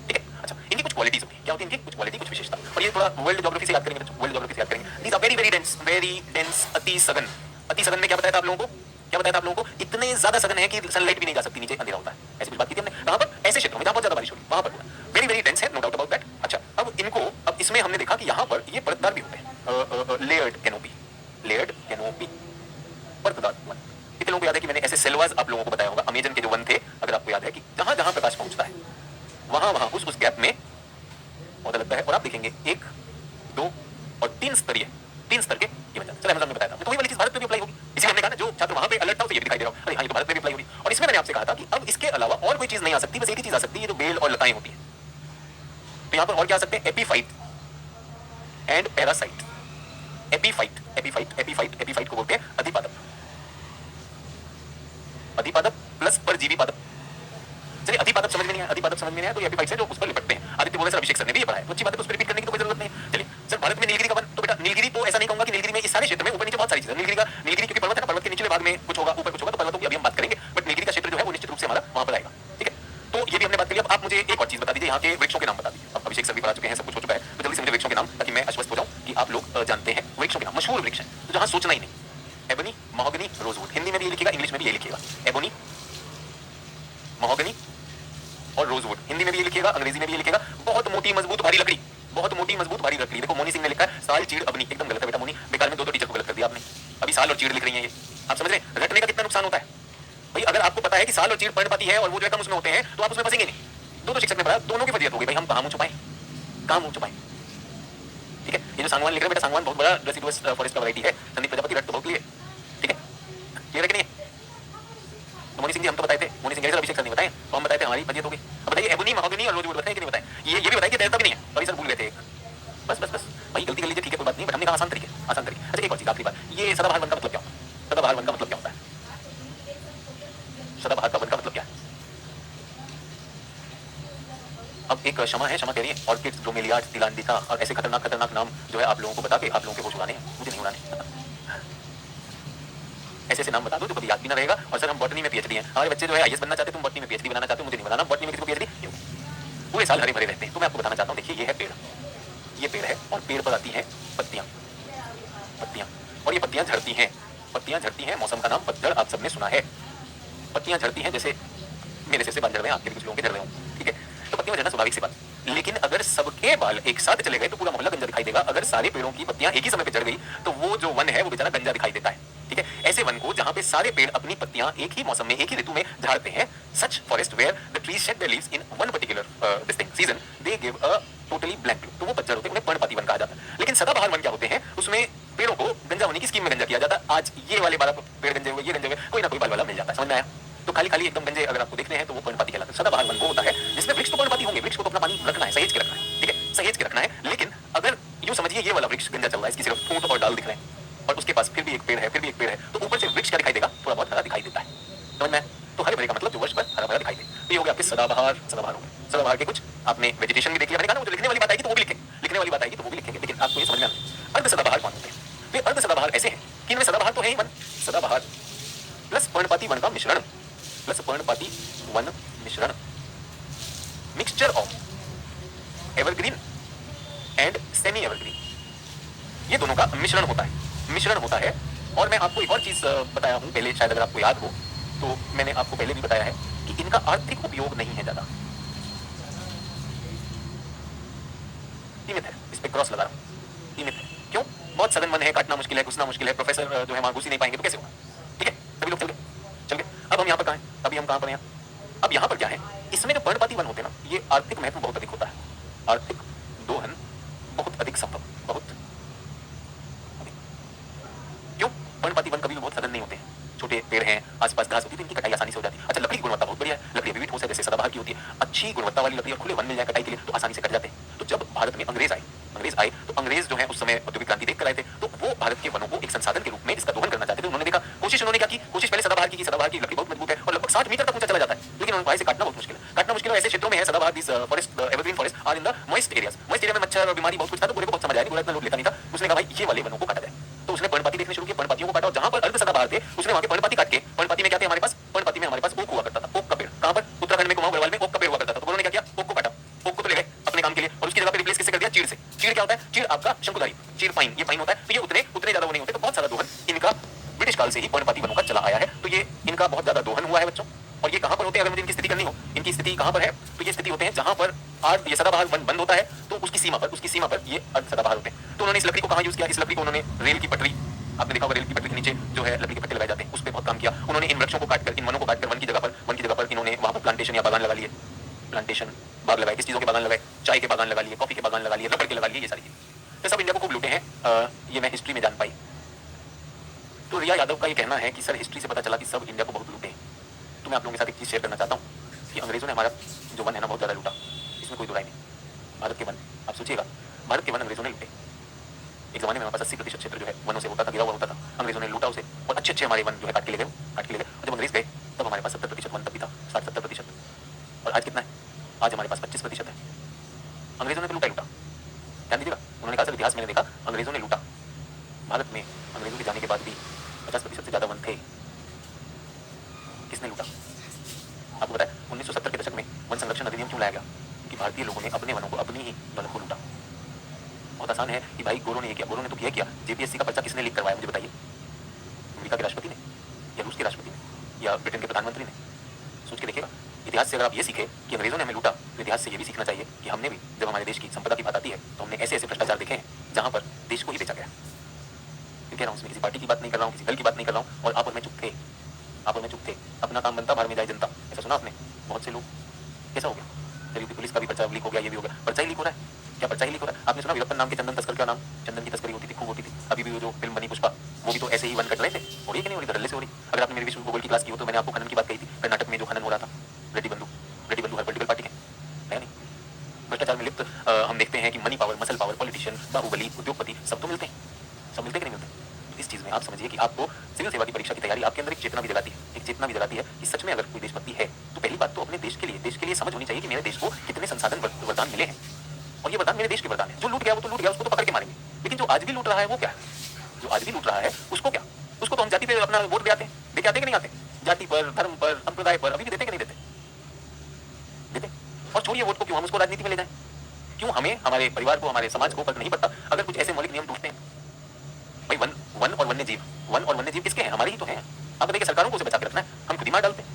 [SPEAKER 1] ठीक है। अच्छा, इनकी कुछ क्वालिटीज होती है, क्या होती है इनकी कुछ क्वालिटी, कुछ विशेषता, और ये थोड़ा वर्ल्ड ज्योग्राफी से याद करेंगे, वर्ल्ड ज्योग्राफी से याद करेंगे। These are very very dense, अति सघन। अति सघन में क्या बताया था आप लोगों को, क्या बताया था आप लोगों को, इतने ज्यादा सघन है कि सनलाइट भी नहीं जा सकती, नीचे अंधेरा होता है, ऐसी कुछ बात की थी हमने। कहां पर? ऐसे क्षेत्रों में जहां बहुत ज्यादा बारिश हो रही है वहां पर वेरी वेरी डेंस है, नो डाउट अबाउट दैट। अच्छा, अब इनको, अब इसमें हमने देखा कि यहाँ पर ये परतदार भी होते हैं, लेयर्ड कैनोपी, लेयर्ड कैनोपी, परतदार वन। कितने लोगों को याद है कि मैंने ऐसे सेल्वास आप लोगों को बताया होगा, अमेजन के जो वन थे, अगर आपको याद है कि जहां जहां प्रकाश पहुंचता है वहां वहां उस गैप में पौधा लगता है, और आप देखेंगे 1, 2 और 3 स्तरीय, 3 स्तर के ये बन जाते हैं। चलो अमेजन में बताया था, तो वही वाली चीज भारत में भी अप्लाई होगी। इसी हमने कहा ना, जो छात्र वहां पे अलर्ट था उसे ये दिखाई दे रहा है, अरे हाँ ये तो भारत में भी अप्लाई होगी। और इसमें मैंने आपसे कहा था कि अब इसके अलावा और कोई चीज नहीं आ सकती, बस एक ही चीज आ सकती है, जो बेल और लताएं होती है। तो यहाँ पर और क्या आ सकते हैं? Epiphyte and parasite. Epiphyte, epiphyte, epiphyte, epiphyte को बोलते हैं अधिपादप, अधिपादप प्लस परजीवी पादप। चलिए, अधिपादप समझ में नहीं आया, अधिपादप समझ में नहीं आया तो ये एपीफाइट से जो उस पर लिपटते हैं। आदित्य बोले सर अभिषेक सर ने भी ये पढ़ा है, तो अच्छी बात है, तो उस पर रिपीट करने की तो कोई जरूरत नहीं है। चलिए सर, भारत में नीलगिरी का वन, तो बेटा नीलगिरी तो ऐसा नहीं कहूंगा कि नीलगिरी में इस सारे क्षेत्र में ऊपर नीचे बहुत सारी चीजें, नीलगिरी क्योंकि पर्वत है ना, पर्वत के निचले भाग में कुछ होगा, ऊपर कुछ होगा, तो पर्वतों की अभी हम बात करेंगे, बट नीलगिरी का क्षेत्र जो है वो निश्चित रूप से हमारा वहां पर आएगा, ठीक है। तो ये भी हमने बात कर लिया। अब आप मुझे एक और चीज बता दीजिए, यहाँ के वृक्षों के नाम बता दीजिए। अब अभिषेक सर भी पढ़ा चुके हैं, सब कुछ हो चुका है, तो जल्दी से मुझे वृक्षों के नाम, ताकि मैं आश्वस्त हो जाऊं कि आप लोग जानते हैं वृक्षों के नाम, मशहूर वृक्ष हैं, तो जहां सोचना ही नहीं। एबोनी, महोगनी, रोजवुड, हिंदी में भी ये लिखेगा, इंग्लिश में भी ये लिखेगा, एबोनी, महोगनी और रोजवुड, हिंदी में भी ये लिखेगा, अंग्रेजी में भी ये लिखेगा। बहुत मोटी मजबूत भारी लकड़ी, बहुत मोटी मजबूत भारी लकड़ी। देखो मोनी सिंह ने लिखा है साल चीड़ अबनी, एकदम गलत है बेटा मोनी, बेकार में दो टीचर को गलत कर दिया आपने। अभी साल और चीड़ लिख रही हैं ये, आप समझ रहे हैं रटने का कितना नुकसान होता है भाई। अगर आपको पता है कि साल और चीड़ पर्णपाती है और वो जो है कम उसमें होते हैं, तो आप उसमें फंसेंगे नहीं। दो शिक्षक ने पढ़ा, दोनों की फजीयत हो गई भाई, हम कहां मुंह छुपाएं, कहां मुंह छुपाएं, ठीक है। ये जो सांगवान लिख रहे हैं बेटा, सांगवान बहुत बड़ा डेसिडुअस फॉरेस्ट का वैरायटी है, संदीप प्रजापति रट तो बहुत लिए, ठीक है, क्लियर है कि नहीं? तो मोनी सिंह जी हम तो बताए थे, मोनी सिंह अभिषेक सर नहीं बताए, तो हम बताए थे हमारी फजीयत हो गई। अब बताइए एबोनी, महोगनी और रोजवुड बताएं कि नहीं बताएं? ये भी बताइए कि देवता भी नहीं है, सॉरी सर भूल गए थे एक, बस बस बस भाई गलती कर लीजिए, ठीक है कोई बात नहीं, बट हमने कहा आसान तरीके, आसान तरीके। अच्छा एक और चीज आखिरी बात, ये सदाबहार वन का मतलब क्या होता है? सदाबहार वन का मतलब क्या होता है? सदाबहार का वन का मतलब क्या है? अब एक क्षमा है, क्षमा कह रही है, ऑर्किड्स, ब्रोमेलियाड, तिलांडिका और ऐसे खतरनाक खतरनाक नाम जो है आप लोगों को बता के आप लोगों के होश उड़ाने हैं, मुझे नहीं उड़ाने। ऐसे ऐसे नाम बता दो जो कभी याद भी ना रहेगा। और सर हम बॉटनी में पीएचडी हैं, हमारे बच्चे जो है आईएएस बनना चाहते हैं, तुम बॉटनी में पीएचडी बनाना चाहते हो, मुझे नहीं बनाना। बॉटनी में किसी को पीएचडी क्यों? पूरे साल हरे भरे रहते हैं। तो मैं आपको बताना चाहता हूँ, देखिए ये है पेड़, ये पेड़ है और पेड़ पर आती हैं पत्तियां, पत्तियां, और ये पत्तियां झड़ती हैं, पत्तियां झड़ती हैं। मौसम का नाम पतझड़ आप सबने सुना है। पत्तियां झड़ती हैं, जैसे मेरे सिर से बाल झड़ रहे हैं, आपके भी कुछ लोगों के झड़ रहे हों, ठीक है। तो पत्तियां झड़ना स्वाभाविक सी बात, लेकिन अगर सबके बाल एक साथ चले गए तो पूरा मोहल्ला गंजा दिखाई देगा। अगर सारे पेड़ों की पत्तियां एक ही समय पे झड़ गई तो वो जो वन है वो बेचारा गंजा दिखाई देता है, ठीक है। ऐसे वन को जहां पे सारे पेड़ अपनी पत्तियां एक ही मौसम में एक ही ऋतु में झाड़ते हैं, such forest where the trees shed their leaves in one particular distinct season, they give a totally blank blue, तो वो पतझड़ होते हैं, उन्हें पर्णपाती वन कहा जाता है। लेकिन सदाबहार वन क्या होते हैं, उसमें पेड़ों को गंजा होने की स्कीम में गंजा किया जाता है। आज ये वाले बाल पेड़ गंजे हुए, ये गंजे हुए, कोई ना कोई बाल वाला मिल जाता है, समझ में आया? तो खाली खाली एकदम गंजे अगर आपको देखने हैं तो वो पर्णपाती कहलाते हैं। सदाबहार वन वो होता है जिसमें वृक्ष तो पर्णपाती होंगे, वृक्ष को तो अपना पानी रखना है, सहेज के रखना है, ठीक है, सहेज के रखना है। लेकिन अगर यूं समझिए ये वाला वृक्ष गंजा चल रहा है, इसकी सिर्फ फूंट और डाल दिख रहे हैं, और उसके पास फिर भी एक पेड़ है, फिर भी एक पेड़ है, तो ऊपर से वृक्ष क्या दिखाई देगा? थोड़ा बहुत हरा दिखाई देता है, समझ में? तो हरे भरे का मतलब जो वर्ष भर हरा भरा दिखाई दे। तो ये हो गया आपके सदाबहार, सदाबहार हो गए। सदाबहार के कुछ आपने वेजिटेशन भी देख लिया, मैंने कहा ना, जो लिखने वाली बात आएगी तो वो भी लिखेंगे, लिखने वाली बात आएगी तो वो भी लिखेंगे, लेकिन आपको ये समझ में आना अर्ध सदाबहार कौन होते हैं। वे अर्ध सदाबहार ऐसे हैं कि इनमें सदाबहार तो है ही वन, सदाबहार प्लस पर्णपाती वन का मिश्रण, प्लस पर्णपाती वन मिश्रण, mixture of evergreen and semi evergreen, ये दोनों का मिश्रण होता है, मिश्रण होता है। और मैं आपको एक और चीज बताया हूं पहले, शायद अगर आपको याद हो तो मैंने आपको पहले भी बताया है कि इनका आर्थिक उपयोग नहीं है ज्यादा, सीमित है, इस पे क्रॉस लगा रहा हूं, सीमित है। क्यों? बहुत सघन वन है, काटना मुश्किल है, घुसना मुश्किल है, प्रोफेसर जो है वहां घुस ही नहीं पाएंगे, तो कैसे होगा, ठीक है। सभी लोग चल गए। अब हम यहाँ पर कहाँ हैं? अभी हम कहाँ पर हैं? अब यहाँ पर क्या है, इसमें जो पर्णपाती वन होते हैं ना, ये आर्थिक महत्व बहुत अधिक होता है, आर्थिक दोहन बहुत अधिक संभव, बहुत अधिक। क्यों? पर्णपाती वन कभी भी बहुत सघन नहीं होते हैं, छोटे पेड़ हैं, आसपास घास होती है, तो इनकी कटाई आसानी से हो जाती है। अच्छा, लकड़ी की गुणवत्ता बहुत बढ़िया है, लकड़ी अभी भी ठोस है, जैसे सदाबहार की होती है। अच्छी गुणवत्ता वाली लकड़ी और खुले वन मिल जाए कटाई के लिए तो आसानी से कट जाते हैं। तो जब भारत में अंग्रेज आए तो अंग्रेज जो है उस समय औद्योगिक क्रांति देख कर आए थे, तो वो भारत के वनों को एक संसाधन के रूप में इसका दोहन करना चाहते थे। उन्होंने देखा, कोशिश उन्होंने क्या की, कोशिश पहले सदाबहार की सदाबहार की लकड़ी बहुत मजबूत है और लगभग 60 मीटर तक ऊंचा चला जाता है, लेकिन उनको से काटना बहुत मुश्किल है, काटना मुश्किल है। ऐसे क्षेत्रों में है सदाबहार, this forest the evergreen forest are in the moist areas. Moist area में मच्छर और बीमारी बहुत कुछ था, तो गोरे को बहुत समझ आया नहीं, गोरा इतना लोड लेता नहीं था। उसने कहा भाई ये वाले वनों को काटा जाए, तो उसने पर्णपाती देखने शुरू किए, पर्णपातियों को काटा, और जहां पर अर्ध सदाबहार थे उसने वहां के पर्णपाती काट के, पर्णपाती में क्या थे हमारे पास, पर्णपाती में हमारे पास ओक हुआ करता था, ओक का पेड़। कहां पर? उत्तराखंड में कुमाऊं गढ़वाल में ओक का पेड़ हुआ करता था। तो उन्होंने क्या किया, ओक को काटा, ओक को तो ले गए अपने काम के लिए, और उसकी जगह पे रिप्लेस किससे कर दिया, चीड़ से। चीड़ क्या होता है? चीड़ आपका शंकुधारी, चीड़ पाइन, ये पाइन होता है। तो ये उतने ज्यादा वो नहीं होते, तो बहुत सारा दोहन इनका ब्रिटिश काल से ही पर्णपाती वनों का चला आया है। तो ये इनका बहुत ज्यादा दोहन हुआ है बच्चों। और ये कहां पर होते हैं, अगर मुझे इनकी स्थिति करनी हो, इनकी स्थिति कहां पर है, तो ये स्थिति होते हैं जहां पर ये सदाबहार वन बंद होता है, तो उसकी सीमा पर ये अर्ध सदाबहार होते हैं। तो उन्होंने इस लकड़ी को कहां यूज किया, इस लकड़ी को उन्होंने रेल की पटरी, आपने देखा होगा रेल की पटरी के नीचे जो है लकड़ी के पट्टे लगाए जाते हैं, उस पर बहुत काम किया उन्होंने। इन वृक्षों को काटकर, इन वनों को काटकर वन की जगह पर इन्होंने वहां पर प्लांटेशन या बागान लगा लिए, प्लांटेशन बाग लगाए, किस चीजों के बागान लगाए, चाय के बागान लगा लिए, कॉफी के बागान लगा लिए, रबड़ के लगा लिए, ये सारी चीजें। तो सब इंडिया को खूब लूटे हैं, ये मैं हिस्ट्री में जान पाई। तो रिया यादव का ये कहना है कि सर हिस्ट्री से पता चला कि सब इंडिया को बहुत लूटे हैं। तो मैं आप लोगों के साथ एक चीज शेयर करना चाहता हूँ कि अंग्रेजों ने हमारा जो वन है ना बहुत ज्यादा लूटा, इसमें कोई दुराई नहीं। भारत के वन, आप सोचिएगा, भारत के वन अंग्रेजों ने लूटे। एक जमाने में हमारे पास 80% क्षेत्र जो है वनों से होता था, गिरा हुआ होता था, अंग्रेजों ने लूटा उसे, और अच्छे हमारे वन जो है काट के ले गए। और जब अंग्रेज गए तब हमारे पास 70% वन तब भी था, 60-70%। और आज कितना है? आज हमारे पास 25% है। अंग्रेजों ने तो लूटा ही लूटा। ध्यान दीजिएगा, उन्होंने कहा सर इतिहास मैंने देखा अंग्रेजों ने लूटा। भारत में अंग्रेजों के जाने के बाद भी 50% से ज्यादा वन थे। किसने लूटा? आपको पता है 1970 के दशक में वन संरक्षण अधिनियम क्यों लाया गया? कि भारतीय लोगों ने अपने वनों को, अपनी ही वनों को लूटा। बहुत आसान है कि भाई गोरों ने ये किया, गोरों ने तो किया क्या? जेपीएससी का पर्चा किसने लीक करवाया मुझे बताइए? अमेरिका के राष्ट्रपति ने, या रूस के राष्ट्रपति ने, या ब्रिटेन के प्रधानमंत्री ने? सोच के देखिएगा। इतिहास से अगर आप ये सीखे कि अंग्रेजों ने हमें लूटा, तो इतिहास से ये भी सीखना चाहिए कि हमने भी जब हमारे देश की संपदा की बात आती है तो हमने ऐसे ऐसे भ्रष्टाचार देखे हैं जहां पर देश को ही बेचा गया। मैं कह रहा हूँ इसमें किसी पार्टी की बात नहीं कर रहा हूँ, किसी दल की बात नहीं कर रहा हूँ। और आप और मैं चुप थे, आप और मैं चुप थे। अपना काम बनता, बाहर में जाए जनता, ऐसा सुना आपने बहुत से लोग। कैसा हो गया? यूपी पुलिस का भी पर्चा लीक हो गया, ये भी हो गया, पर्चा ही लीक हो रहा है। क्या पर्चा ही लीक हो रहा है? आपने सुना वीरप्पन नाम के चंदन तस्कर का नाम, चंदन की तस्करी होती थी, खूब होती थी। अभी भी वो जो फिल्म बनी पुष्पा, वो भी तो ऐसे ही वन कट रहे थे। हो रही कि नहीं हो रही? धड़ल्ले से हो रही। अगर आपने मेरी विश्व भूगोल की क्लास की हो तो मैंने आपको खनन की बात कही थी, कर्नाटक में जो खनन हो रहा था, रेड्डी बंधु हर पॉलिटिकल पार्टी के है नहीं। भ्रष्टाचार में लिप्त हम देखते हैं कि money power, muscle power, politician, बाहुबली, उद्योगपति, सब तो मिलते हैं, सब मिलते कि नहीं मिलते? इस चीज में आप समझिए कि आपको सिविल सेवा की परीक्षा की तैयारी, आपके अंदर एक चेतना भी जगाती है, एक चेतना भी जगाती है कि सच में अगर कोई देशभक्ति है तो पहली बात तो अपने देश के लिए समझ होनी चाहिए कि मेरे देश को कितने संसाधन वरदान मिले हैं, और ये वरदान मेरे देश के वरदान है। जो लूट गया वो तो लूट गया, उसको तो पकड़ के मारेंगे, लेकिन जो आज भी लूट रहा है वो क्या है? जो आज भी लूट रहा है उसको क्या? उसको तो हम जाति पे अपना वोट दे आते हैं, देके आते हैं कि नहीं आते? जाति पर, धर्म पर, संप्रदाय पर अभी भी देते कि नहीं देते? देते। और छोड़िए वोट को, क्यों हम उसको राजनीति में ले जाएं? क्यों हमें, हमारे परिवार को, हमारे समाज को फर्क नहीं पड़ता अगर कुछ ऐसे मौलिक नियम टूटते हैं? भाई वन और वन्य जीव किसके हैं? हमारे ही तो हैं। आप देखिए सरकारों को उसे बचा के रखना है, हम खुद ही मार डालते हैं।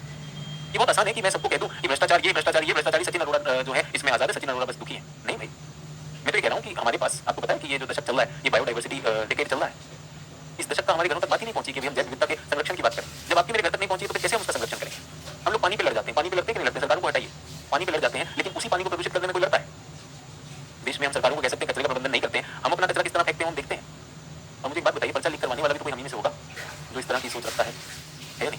[SPEAKER 1] ये बहुत आसान है कि मैं सबको कह दूं कि भ्रष्टाचार, ये भ्रष्टाचारी सचिन अरोड़ा जो है इसमें आजाद है, सचिन अरोड़ा बस दुखी है। नहीं भाई, मैं तो ये कह रहा हूं कि हमारे पास, आपको पता है कि ये जो दशक चल रहा है, ये बायोडाइवर्सिटी डिकेड चल रहा है। इस दशक का हमारे घरों तक बात ही नहीं पहुंची कि हम जैव विविधता के संरक्षण की बात करें। जब आपकी मेरे घर तक नहीं पहुंची तो फिर कैसे हम उसका संरक्षण करेंगे? हम लोग पानी पे लड़ जाते हैं, पानी पे लड़ते कि नहीं लड़ते? सरकारों को हटाइए, पानी पे लड़ जाते हैं, लेकिन उसी पानी को प्रदूषित करने में कोई लड़ता है? देश में हम सरकारों को कह सकते हैं कचरे का प्रबंधन नहीं करते हैं, हम अपना कचरा किस तरह फेंकते हैं हम देखते हैं। और मुझे एक बात बताइए, पर्चा लीक करवाने वाला भी तो कोई हम ही में से होगा जो इस तरह की सोच रखता है नहीं?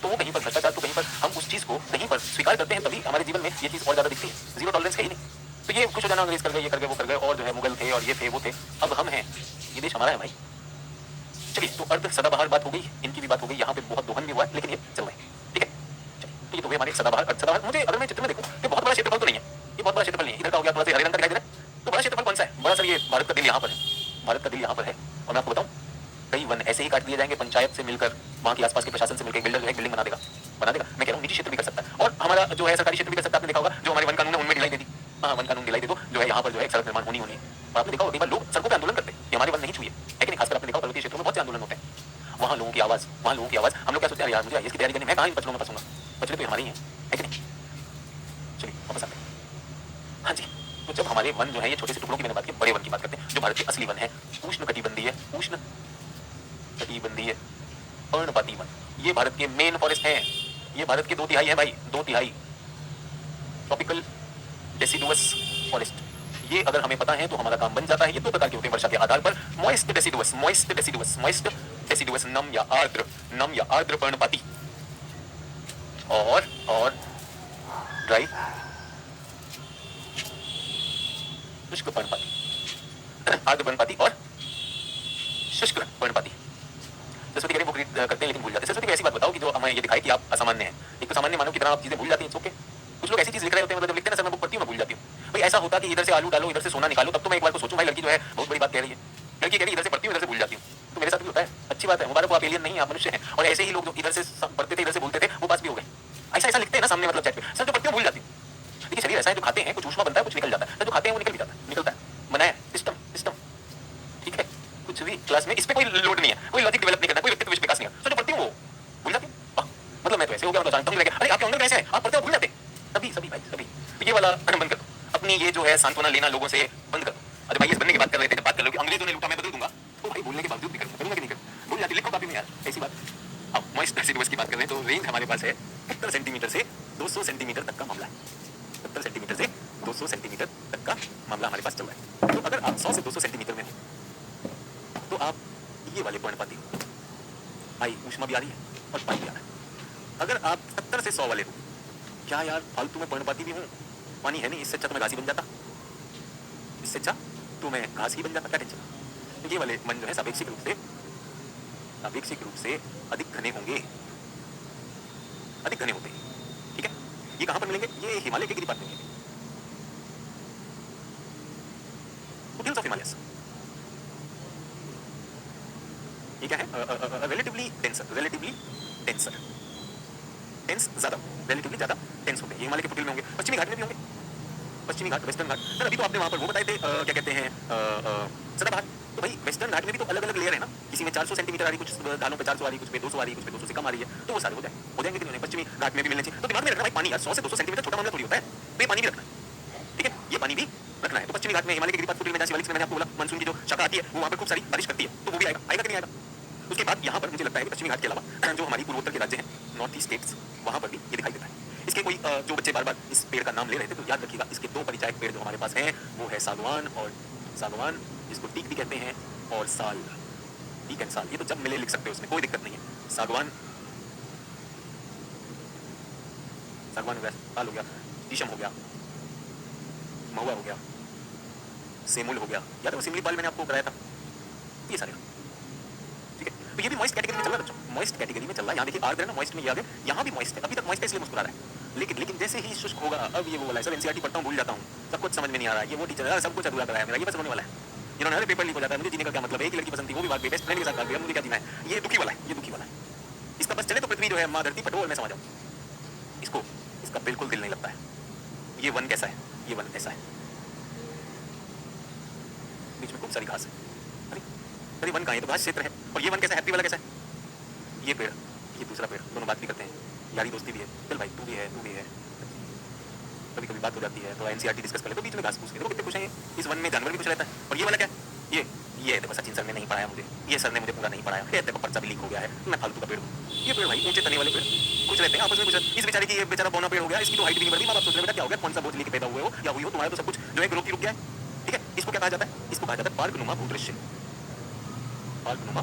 [SPEAKER 1] तो वो कहीं पर भ्रष्टाचार, तो कहीं पर हम उस चीज को कहीं पर स्वीकार करते हैं, तभी हमारे जीवन में ये चीज और ज्यादा दिखती है। जीरो टॉलरेंस है ही नहीं। तो ये खुश हो जाना, अंग्रेज कर गए, ये कर गए, वो कर गए, और जो है मुगल थे और ये थे वो थे, अब हम हैं, ये देश हमारा है भाई। चलिए, तो अर्ध सदाबहार बात हो गई, इनकी भी बात हो गई, यहाँ पे बहुत दोहन भी हुआ है, लेकिन ये चल रहे हैं, ठीक है। चलिए, तो ये तो हमारे सदाबहार, अर्ध सदाबहार। मुझे अगर मैं चित्र में देखूं, ये बहुत बड़ा क्षेत्रफल तो नहीं है, ये बहुत बड़ा क्षेत्रफल नहीं है। इधर का हो गया थोड़ा सा हरे रंग का दिखाई दे रहा है, तो बड़ा क्षेत्रफल कौन सा है? बड़ा सर ये भारत का दिल यहाँ पर है, भारत का दिल यहाँ पर है। और मैं आपको बताऊं, कई वन ऐसे ही काट दिए जाएंगे, पंचायत से मिलकर, वहाँ के आसपास के प्रशासन से मिलकर, बिल्डर जो है बिल्डिंग बना देगा। मैं कह रहा हूँ निजी क्षेत्र भी कर सकता है, और हमारा जो है सरकारी क्षेत्र भी कर सकता है। आपने देखा होगा जो हमारे वन कानून है उनमें ढिलाई दे दी। हाँ, वन कानून ढिलाई दे दो, जो है यहाँ पर जो है सड़क निर्माण होनी है। और आपने देखा होगा कई बार लोग सड़कों पर आंदोलन करते हैं कि हमारे वन नहीं छुए, है कि नहीं? खासकर आपने देखा पर्वतीय क्षेत्रों में बहुत से आंदोलन होते हैं, वहाँ लोगों की आवाज, हम लोग क्या सोचते हैं, यार मुझे इसकी तैयारी करनी, मैं कहाँ इन पचड़ों में फंसूंगा? पचड़े तो हमारी हैं, है कि नहीं? चलिए वापस आते हैं। हाँ जी, तो जब हमारे वन जो है, ये छोटे से टुकड़ों की मैंने बात की, बड़े वन की बात करते हैं, जो भारत के असली वन है, उष्ण कटिबंधीय पर्णपाती वन, ये भारत के मेन फॉरेस्ट हैं। ये भारत के 2/3 है भाई, 2/3 ट्रॉपिकल डेसिडुअस फॉरेस्ट। ये अगर हमें पता है तो हमारा काम बन जाता है। ये 2 प्रकार के होते हैं वर्षा के आधार पर, मॉइस्ट डेसिडुअस नम या आर्द्र पर्णपाती, और ड्राई शुष्क पर्णपाती, आर्द्र पर्णपाती और शुष्क पर्णपाती। सरस्वती कह रही बुक रीड करते हैं लेकिन भूल जाते हैं। सरस्वती ऐसी बात बताओ कि जो हमें ये दिखाई कि आप असामान्य हैं। एक तो सामान्य मानव की तरह आप चीजें भूल जाती हैं, ओके। कुछ लोग ऐसी चीज लिख रहे होते हैं, मतलब जब लिखते हैं ना सर मैं बुक पढ़ती हूँ मैं भूल जाती हूँ, ऐसा होता कि इधर से आलू डालो इधर से सोना निकालो, तब तो मैं एक बार को सोचूं भाई लड़की जो है बहुत बड़ी बात कह रही है। लड़की कह रही है इधर से पढ़ती हूँ इधर से भूल जाती हूँ। तो मेरे साथ भी होता है, अच्छी बात है, मुबारक हो, आप एलियन नहीं आप मनुष्य हैं। और ऐसे ही लोग जो इधर से पढ़ते थे इधर से बोलते थे वो पास भी हो गए। ऐसा ऐसा लिखते हैं ना सामने मतलब चैट पे, सर जो पढ़ती हूँ भूल जाती हूँ। देखिए शरीर ऐसा है, जो खाते हैं कुछ ऊष्मा बनता है कुछ निकल जाता है, सर जो खाते हैं वो निकल भी जाता है, निकलता है, बनाया सिस्टम सिस्टम, ठीक है। कुछ भी क्लास में इस पे कोई लोड नहीं है, कोई लॉजिक डेवलप नहीं करना, कोई व्यक्तित्व विकास नहीं है। सर जो पढ़ती हूँ वो भूल जाती हूँ, मतलब मैं तो ऐसे हो गया, मतलब जानता हूँ लगे अरे आपके अंदर कैसे है, आप पढ़ते हो भूल जाते, सभी सभी भाई सभी। तो ये वाला बंद कर दो, अपनी ये जो है सांत्वना लेना लोगों से बंद कर दो। अच्छा भाई इस बनने की बात कर रहे थे, जब बात कर लो कि अंग्रेजों ने लूटा मैं बदल दूंगा, तो भाई बोलने के बावजूद भी करूंगा कि नहीं करूंगा, भूल जाती, लिखो कॉपी में यार ऐसी बात। अब मॉइस्ट रेसिडुअस की बात कर रहे हैं तो रेंज हमारे पास है 70 सेंटीमीटर से 200 सेंटीमीटर तक का मामला है। 70 सेंटीमीटर से 200 सेंटीमीटर तक का मामला हमारे पास चल रहा है। तो अगर आप 100 से 200 सेंटीमीटर में हो तो आप ये वाले पॉइंट पाती हो, आई ऊष्मा भी आ रही है और पानी भी आ रहा है। अगर आप 70 से 100 वाले हो, क्या यार फालतू में पॉइंट पाती भी हूँ, पानी है नहीं, इससे अच्छा तो मैं घास ही बन जाता, इससे अच्छा तो मैं घास ही बन जाता, क्या टेंशन। ये वाले मन जो है सापेक्षिक रूप से अधिक घने होंगे, अधिक घने होते हैं, ठीक है। ये कहां पर मिलेंगे, ये हिमालय के गिरिपात में मिलेंगे, फुटहिल्स ऑफ हिमालयस। ये क्या है, रिलेटिवली डेंसर, डेंस ज्यादा, रिलेटिवली ज्यादा डेंस होते हैं, ये हिमालय के फुटहिल में होंगे, पश्चिमी घाट में भी होंगे, पश्चिमी घाट वेस्टर्न घाट। सर अभी तो आपने वहां पर वो बताए थे क्या कहते हैं सदाबहार, तो भाई वेस्टर्न घाट में भी तो अलग अलग लेयर है ना, किसी में 400 सेंटीमीटर आ रही, कुछ ढालों पे 400 आ रही, कुछ पे 200 आ रही, कुछ पे 200 से कम आ रही है, तो वो सारे हो जाएंगे कि नहीं, पश्चिमी घाट में भी मिलने चाहिए। तो दिमाग में रखना भाई पानी यार 100 से 200 सेंटीमीटर छोटा मामला थोड़ी होता है, तो ये पानी भी रखना है, ठीक है, ये पानी भी रखना है। तो पश्चिमी घाट में हिमालय के गिरिपात फुटहिल में जैसे मैंने आपको बोला मानसून की जो शाखा आती है वो वहां पर खूब सारी बारिश करती है, तो वो भी आएगा कि नहीं आएगा। उसके बाद यहाँ पर मुझे लगता है कि पश्चिमी घाट के अलावा जो हमारी पूर्वोत्तर के राज्य हैं, नॉर्थ ईस्ट स्टेट्स, वहां पर भी ये दिखाई देता है। इसके कोई जो बच्चे बार बार इस पेड़ का नाम ले रहे थे तो याद रखिएगा, इसके दो परिचायक पेड़ जो हमारे पास हैं वो है सागवान, और सागवान जिसको टीक भी कहते हैं, और साल, टीक एंड साल, ये तो जब मिले लिख सकते हो, उसमें कोई दिक्कत नहीं है। सागवान, सागवान हो गया, साल हो गया, शीशम हो गया, महुआ हो गया, सेमुल हो गया, याद है वो सिमली पाल मैंने आपको कराया था, ये सारे, ठीक है। तो ये भी मॉइस्ट कैटेगरी में चल रहा है बच्चों, मॉइस्ट कैटेगरी में चल रहा है। यहाँ देखिए आर्द्र है ना, मॉइस्ट में याद है, यहाँ भी मॉइस्ट है, अभी तक मॉइस्ट है इसलिए मुस्कुरा रहा है, लेकिन जैसे ही शुष्क होगा, अब ये वो वाला है, सब एनसीईआरटी पढ़ता हूँ भूल जाता हूँ, सब कुछ समझ में नहीं आ रहा है, ये वो टीचर सब कुछ अधूरा कराया मेरा, ये बस होने वाला है, जिन्होंने हर पेपर लीक हो जाता है, मुझे जीने का क्या मतलब है, एक लड़की पसंद थी वो भी भाग गई, बेस्ट फ्रेंड के साथ भाग गया, मुझे क्या जीना है, ये दुखी वाला है, ये दुखी वाला है। इसका बस चले तो पृथ्वी जो है माँ धरती पटोल में समा जाऊँ, इसको इसका बिल्कुल दिल नहीं लगता है। ये वन कैसा है, ये वन ऐसा है, बीच में खूब सारी घास है, अरे वन कहाँ है, तो घास क्षेत्र है। और ये वन कैसा है, हैप्पी वाला कैसा है, ये पेड़, ये दूसरा पेड़, दोनों बात भी करते हैं, यारी दोस्ती भी है, चल भाई तू भी है, कभी कभी बात हो जाती है, तो एनसीईआरटी डिस्कस कर ले, तो बीच में घास फूस के तो कितने खुश हैं ये। इस वन में जानवर भी कुछ रहता है। और ये वाला क्या है, ये देखो सचिन सर ने नहीं पढ़ाया मुझे, ये सर ने मुझे पूरा नहीं पढ़ाया, ये देखो पर्चा भी लीक हो गया है, मैं फालतू का पेड़ हूँ। ये पेड़ भाई ऊंचे तने वाले पेड़ कुछ रहते हैं आपस में, कुछ इस बेचारे की ये बेचारा बौना पेड़ हो गया, इसकी तो हाइट भी नहीं बढ़ी, माँ बाप सोच रहे बेटा क्या हो गया, कौन सा बोझ लेके पैदा हुए हो या हुई हो, तुम्हारा तो सब कुछ जो है ग्रोथ ही रुक गया है, ठीक है। इसको क्या कहा जाता है, इसको कहा जाता है पार्कनुमा भूदृश्य, पार्कनुमा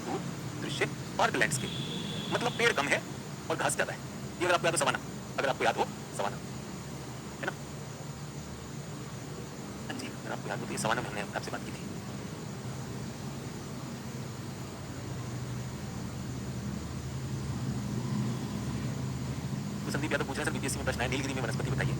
[SPEAKER 1] भूदृश्य, पार्क लैंडस्केप, मतलब पेड़ कम है और घास ज्यादा है। ये अगर आपको याद हो सवाना, अगर आपको याद हो सवाना है ना, जी अगर आपको याद हो तो ये सवाना में हमने आपसे बात की थी। तो संदीप यादव पूछ रहे हैं सर बीपीएससी में प्रश्न है, नीलगिरी में वनस्पति बताइए,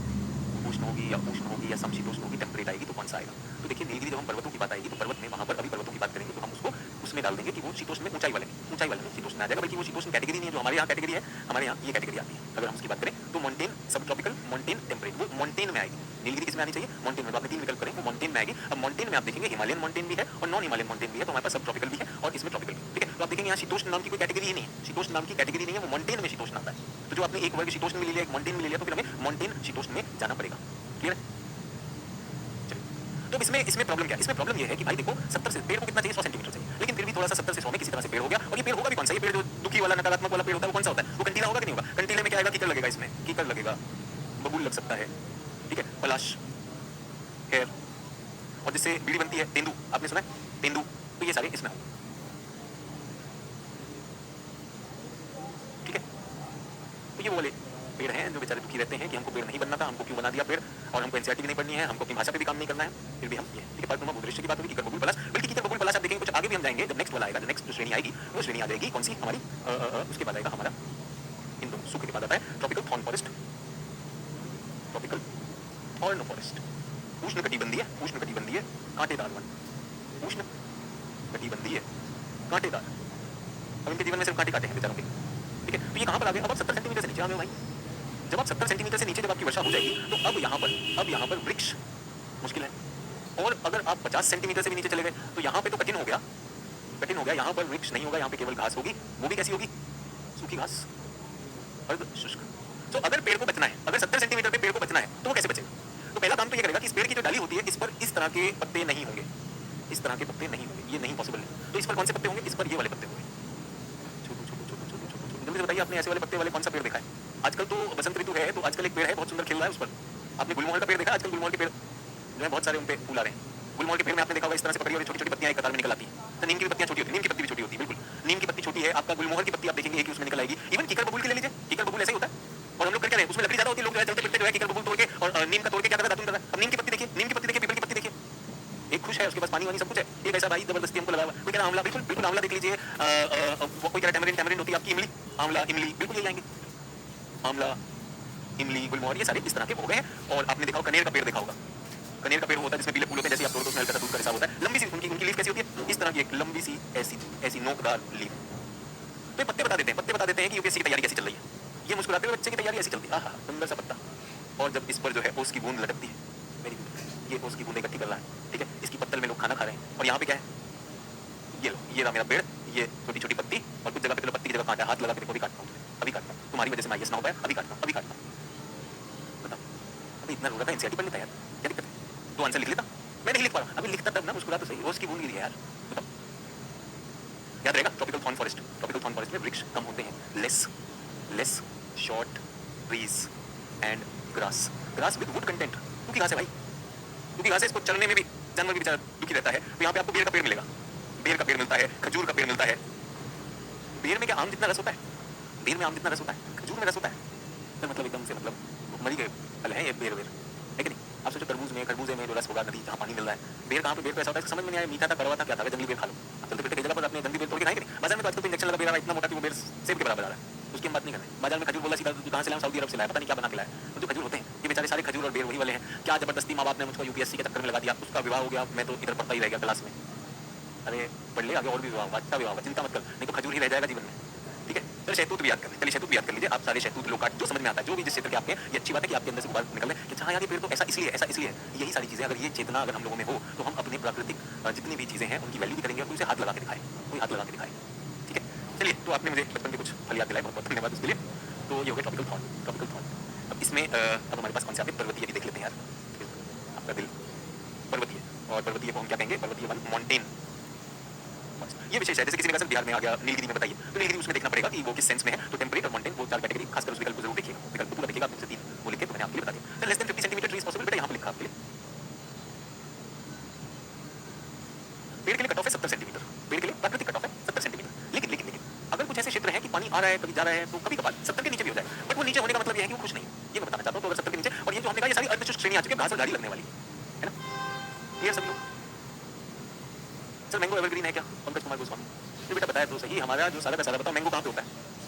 [SPEAKER 1] उष्ण होगी या उष्ण होगी या समशीतोष्ण होगी, टेम्परेट आएगी तो कौन सा आएगा। तो देखिए नीलगिरी जब हम पर्वतों की बात आएगी तो पर्वत में वहां पर अभी पर्वतों की बात करेंगे तो हम उसको उसमें डाल देंगे कि वो शीतोष्ण में ऊंचाई वाले में शीतोष्ण आ जाएगा, बल्कि वो शीतोष्ण कैटेगरी नहीं है जो हमारे यहाँ कैटेगरी है, हमारे यहाँ ये कैटेगरी आती है। अगर हम उसकी बात करें तो मॉन्टेन, सब ट्रॉपिकल, मॉन्टेन, टेम्परेट, वो मॉन्टेन में आएगी। नीलगिरी किसमें आनी चाहिए, मॉन्टेन में। तो आपने 3 विकल्प करें, वो मॉन्टेन में आएगी। अब मॉन्टेन में आप देखेंगे हिमालयन मॉन्टेन भी है और नॉन हिमालयन मॉन्टेन भी है, तो हमारे पास सब ट्रॉपिकल भी है और इसमें ट्रॉपिकल भी, ठीक है। तो आप देखेंगे यहाँ शीतोष्ण नाम की कोई कैटेगरी ही नहीं है, शीतोष्ण नाम की कैटेगरी नहीं है, वो मॉन्टेन में शीतोष्ण आता है। तो जो आपने एक वर्ग शीतोष्ण में ले लिया, एक मॉन्टेन में ले लिया, तो फिर हमें मॉन्टेन शीतोष्ण में जाना पड़ेगा। क्लियर है। तो इसमें प्रॉब्लम क्या है, इसमें प्रॉब्लम ये है कि भाई देखो 70 से पेड़ को कितना चाहिए, 100 सेंटीमीटर चाहिए, लेकिन फिर भी थोड़ा सा 70 से 100 में किसी तरह से पेड़ हो गया। और ये पेड़ होगा भी कौन सा, ये पेड़ जो दुखी वाला नकारात्मक वाला पेड़ होता है वो कौन सा होता है, वो कंटीला होगा कि नहीं होगा। कंटीले में क्या आएगा, कीकर लगेगा, इसमें कीकर लगेगा, बबूल लग सकता है, ठीक है, पलाश, खैर, और जिससे बीड़ी बनती है तेंदू, आपने सुना है तेंदू, तो ये सारे इसमें होंगे, ठीक है। तो ये वो वाले पेड़ हैं जो बेचारे दुखी रहते हैं कि हमको पेड़ नहीं बनना था, हमको क्यों बना दिया पेड़, और हमको एनसीईआरटी भी नहीं पढ़नी है, हमको अपनी भाषा पे भी काम नहीं करना है, फिर भी हम ये, ठीक है। पार्कनुमा भूदृश्य की बात होगी, कीकर बबूल पलाश, बल्कि कीकर बबूल पलाश आप देखेंगे कुछ आगे भी हम जाएंगे, जब नेक्स्ट वाला आएगा, जो नेक्स्ट श्रेणी आएगी वो श्रेणी आ जाएगी कौन सी हमारी, उसके बाद आएगा हमारा इन दोनों सूखे के बाद आता है tropical thorn forest, tropical thorn forest, उष्ण कटिबंधीय कांटेदार वन, उष्ण कटिबंधीय कांटेदार। अब इनके जीवन में सिर्फ कांटे काटे हैं बेचारों के, ठीक है। तो ये कहाँ पर आ गए? अब आप 70 सेंटीमीटर से नीचे आ गए भाई। जब आप 70 सेंटीमीटर से नीचे जब आपकी वर्षा हो जाएगी तो अब यहाँ पर वृक्ष मुश्किल है। और अगर आप 50 सेंटीमीटर से भी नीचे चले गए तो यहाँ पे तो कठिन हो गया, यहाँ पर वृक्ष नहीं होगा, यहाँ पे केवल घास होगी। वो भी कैसी होगी? सूखी घास, अर्ध शुष्क। तो अगर पेड़ को बचना है, अगर 70 सेंटीमीटर पे पेड़ को बचना है तो वो कैसे बचेगा? तो पहला काम तो ये करेगा कि इस पेड़ की जो डाली होती है इस पर इस तरह के पत्ते नहीं होंगे, इस तरह के पत्ते नहीं होंगे, ये नहीं पॉसिबल है। तो इस पर कौन से पत्ते होंगे? इस पर ये वाले पत्ते होंगे, छोटे छोटे छोटे छोटे छोटे। जल्दी से बताइए आपने ऐसे वाले पत्ते वाले कौन सा पेड़ देखा है? आजकल तो बसंत ऋतु है तो आजकल एक पेड़ है बहुत सुंदर खिल रहा है उस पर। आपने गुलमोहर का पेड़ देखा? आजकल गुलमोहर के पेड़ जो है बहुत सारे उन पे फूल आ रहे हैं। गुलमोहर के पेड़ में आपने देखा होगा इस तरह से पकड़ी और छोटी छोटी पत्तियां एक कतार में निकल आती है। तो नीम की भी पत्तियां छोटी होती है, नीम की पत्ती भी छोटी होती है, बिल्कुल नीम की पत्ती छोटी है, आपका गुलमोहर की पत्ती आप देखेंगे कि उसमें निकल आएगी। इवन कीकर बबूल के ले लीजिए, कीकर बबूल ऐसे ही होता है। और हम लोग क्या करें, उसमें लकड़ी ज्यादा होती है, लोग जो है चलते फिरते जो है कीकर बबूल तोड़ के और नीम का तोड़ के क्या करता है, दातुन करता है। अब नीम की पत्ती देखिए, नीम की पत्ती देखिए, पीपल की पत्ती देखिए, एक खुश है, उसके पास पानी वानी सब कुछ है, एक ऐसा भाई जबरदस्ती हमको लगा हुआ। कोई कह रहा आंवला, बिल्कुल बिल्कुल आंवला देख लीजिए, कोई कह रहा टैमरिन, टैमरिन होती है आपकी इमली, आंवला इमली बिल्कुल यही आएंगे, आंवला इमली गुलमोहर ये सारे इस तरह के हो गए हैं। और आपने देखा होगा कनेर का पेड़ देखा होगा, कनेर का पेड़ होता है जिसमें पीले फूल होते हैं, जैसे आप तोड़ो तो उसमें हल्का सा दूध का रिसाव होता है। लंबी सी उनकी लीफ कैसी होती है? इस तरह की एक लंबी सी ऐसी नोकदार लीफ। तो पत्ते बता देते हैं कि यूपीएससी की तैयारी कैसी चल रही है। ये मुस्कुराते हुए बच्चे की तैयारी ऐसी चलती है, आहा सुंदर सा पत्ता, और जब इस पर जो है ओस की बूंद लटकती है, वेरी गुड, ये ओस की बूंद इकट्ठी कर रहा है, ठीक है। इसकी पत्तल में लोग खाना खा रहे हैं और यहाँ पे क्या है? ये लो, ये रहा मेरा पेड़, ये छोटी छोटी पत्ती, और कुछ जगह पे तो पत्ती की जगह कांटा, हाथ लगा के देखो, अभी काटता हूँ, अभी काटता हूँ, तुम्हारी वजह से मैं आईएएस ना हो पाया, अभी काटता हूँ, अभी काटता हूँ। बताओ अभी इतना रो रहा था एनसीईआरटी पढ़ने तैयार, क्या दिक्कत है? तो आंसर लिख लेता, मैं नहीं लिख पा रहा, अभी लिखता तब ना, मुस्कुरा तो सही, ओस की बूंद गिरी है यार। बताओ याद रहेगा, tropical thorn forest, tropical thorn forest में वृक्ष कम होते हैं, less short trees and grass, grass with would content. सूखी घास है भाई, सूखी घास है, इसको चलने में भी जानवर भी बेचारा दुखी रहता है। तो यहाँ पे आपको बेर का पेड़ मिलेगा, बेर का पेड़ मिलता है, खजूर का पेड़ मिलता है। बेर में क्या आम जितना रस होता है? बेर में आम जितना रस होता है, खजूर में रस होता है। तो मतलब एकदम से मतलब मरी गए फल है ये बेर है कि नहीं? आप सोचो खरबूजे में जो रस होगा, नदी जहाँ पानी मिल रहा है, बेर कहाँ पे? बेर पे ऐसा होता है समझ में नहीं आया, मीठा था, कड़वा था, क्या था? जंगली बेर खा लो, चलते फिरते जगह पर अपने जंगली बेर तोड़ के खाएंगे नहीं। बाजार में तो आजकल तो इंजेक्शन लगा बेर इतना मोटा कि वो बेर सेब के बराबर आ रहा है, उसकी हम बात नहीं कर रहे। बाजार में खजूर बोला सीधा कहाँ से लाया? सऊदी अरब से लाया, पता नहीं क्या बना के लाया। तो जो खजूर होते हैं ये बेचारे सारे खजूर और बेर वही वाले हैं। क्या जबरदस्ती माँ बाप ने मुझको यूपीएससी के चक्कर में लगा दिया, उसका विवाह हो गया, मैं तो इधर पढ़ता ही रह गया क्लास में। अरे पढ़ ले, आगे और भी विवाह होगा, अच्छा विवाह होगा, चिंता मत कर, नहीं तो खजूर ही रह जाएगा जीवन में, ठीक है। चलिए शहतूत भी याद कर ले, चलिए शहतूत भी याद कर लीजिए आप सारे शहतूत लोग, जो समझ में आता है, जो भी जिस क्षेत्र के आपके, ये अच्छी बात है कि आपके अंदर से बात निकल रहे कि हाँ यार ये पेड़ तो ऐसा इसलिए यही सारी चीजें, अगर ये चेतना अगर हम लोगों में हो तो हम अपने प्राकृतिक जितनी भी चीजें हैं उनकी वैल्यू भी करेंगे और उसे हाथ लगा के दिखाएं, कोई हाथ लगा के दिखाए, ठीक है। चलिए तो आपने मुझे बचपन के कुछ फल याद दिलाए, बहुत बहुत धन्यवाद उसके लिए। तो ये हो गया ट्रॉपिकल थॉर्न। अब इसमें अब हमारे पास कौन से आते हैं? पर्वतीय भी देख लेते हैं यार, आपका दिल पर्वतीय, और पर्वतीय को हम क्या कहेंगे? पर्वतीय वन, माउंटेन। ये विशेष है, जैसे किसी ने कहा बिहार में आ गया नीलगिरी में, बताइए तो नीलगिरी उसमें देखना पड़ेगा कि वो किस सेंस में है। तो टेम्परेट और माउंटेन वो चार कैटेगरी, खासकर उस विकल्प को जरूर देखिएगा, विकल्प पूरा देखिएगा, आपसे 3 वो लिखे तो मैंने आपके लिए बता दिया। तो less than 50 centimetre tree is possible, बेटा यहाँ पे लिखा आपके लिए। पेड़ के लिए कट ऑफ है 70 सेंटीमीटर, पेड़ के लिए प्राकृतिक कट ऑफ है 70 सेंटीमीटर। लेकिन अगर कुछ ऐसे क्षेत्र हैं कि पानी आ रहा है, कभी जा रहा है, तो कभी कभार 70 के नीचे भी हो जाए, बट वो नीचे होने का मतलब ये है कि वो खुश नहीं, ये मैं बताना चाहता हूँ। तो अगर 70 के नीचे, और ये जो हमने कहा ये सारी अर्धशुष्क श्रेणी आ चुकी है, घास और झाड़ी लगने वाली है ना, क्लियर सभी लोग? सर मैंगो एवरग्रीन है क्या? पंकज कुमार गोस्वामी, तो बेटा बताया तो सही, हमारा जो सारा का सारा बताओ मैंगो कहाँ पे होता है?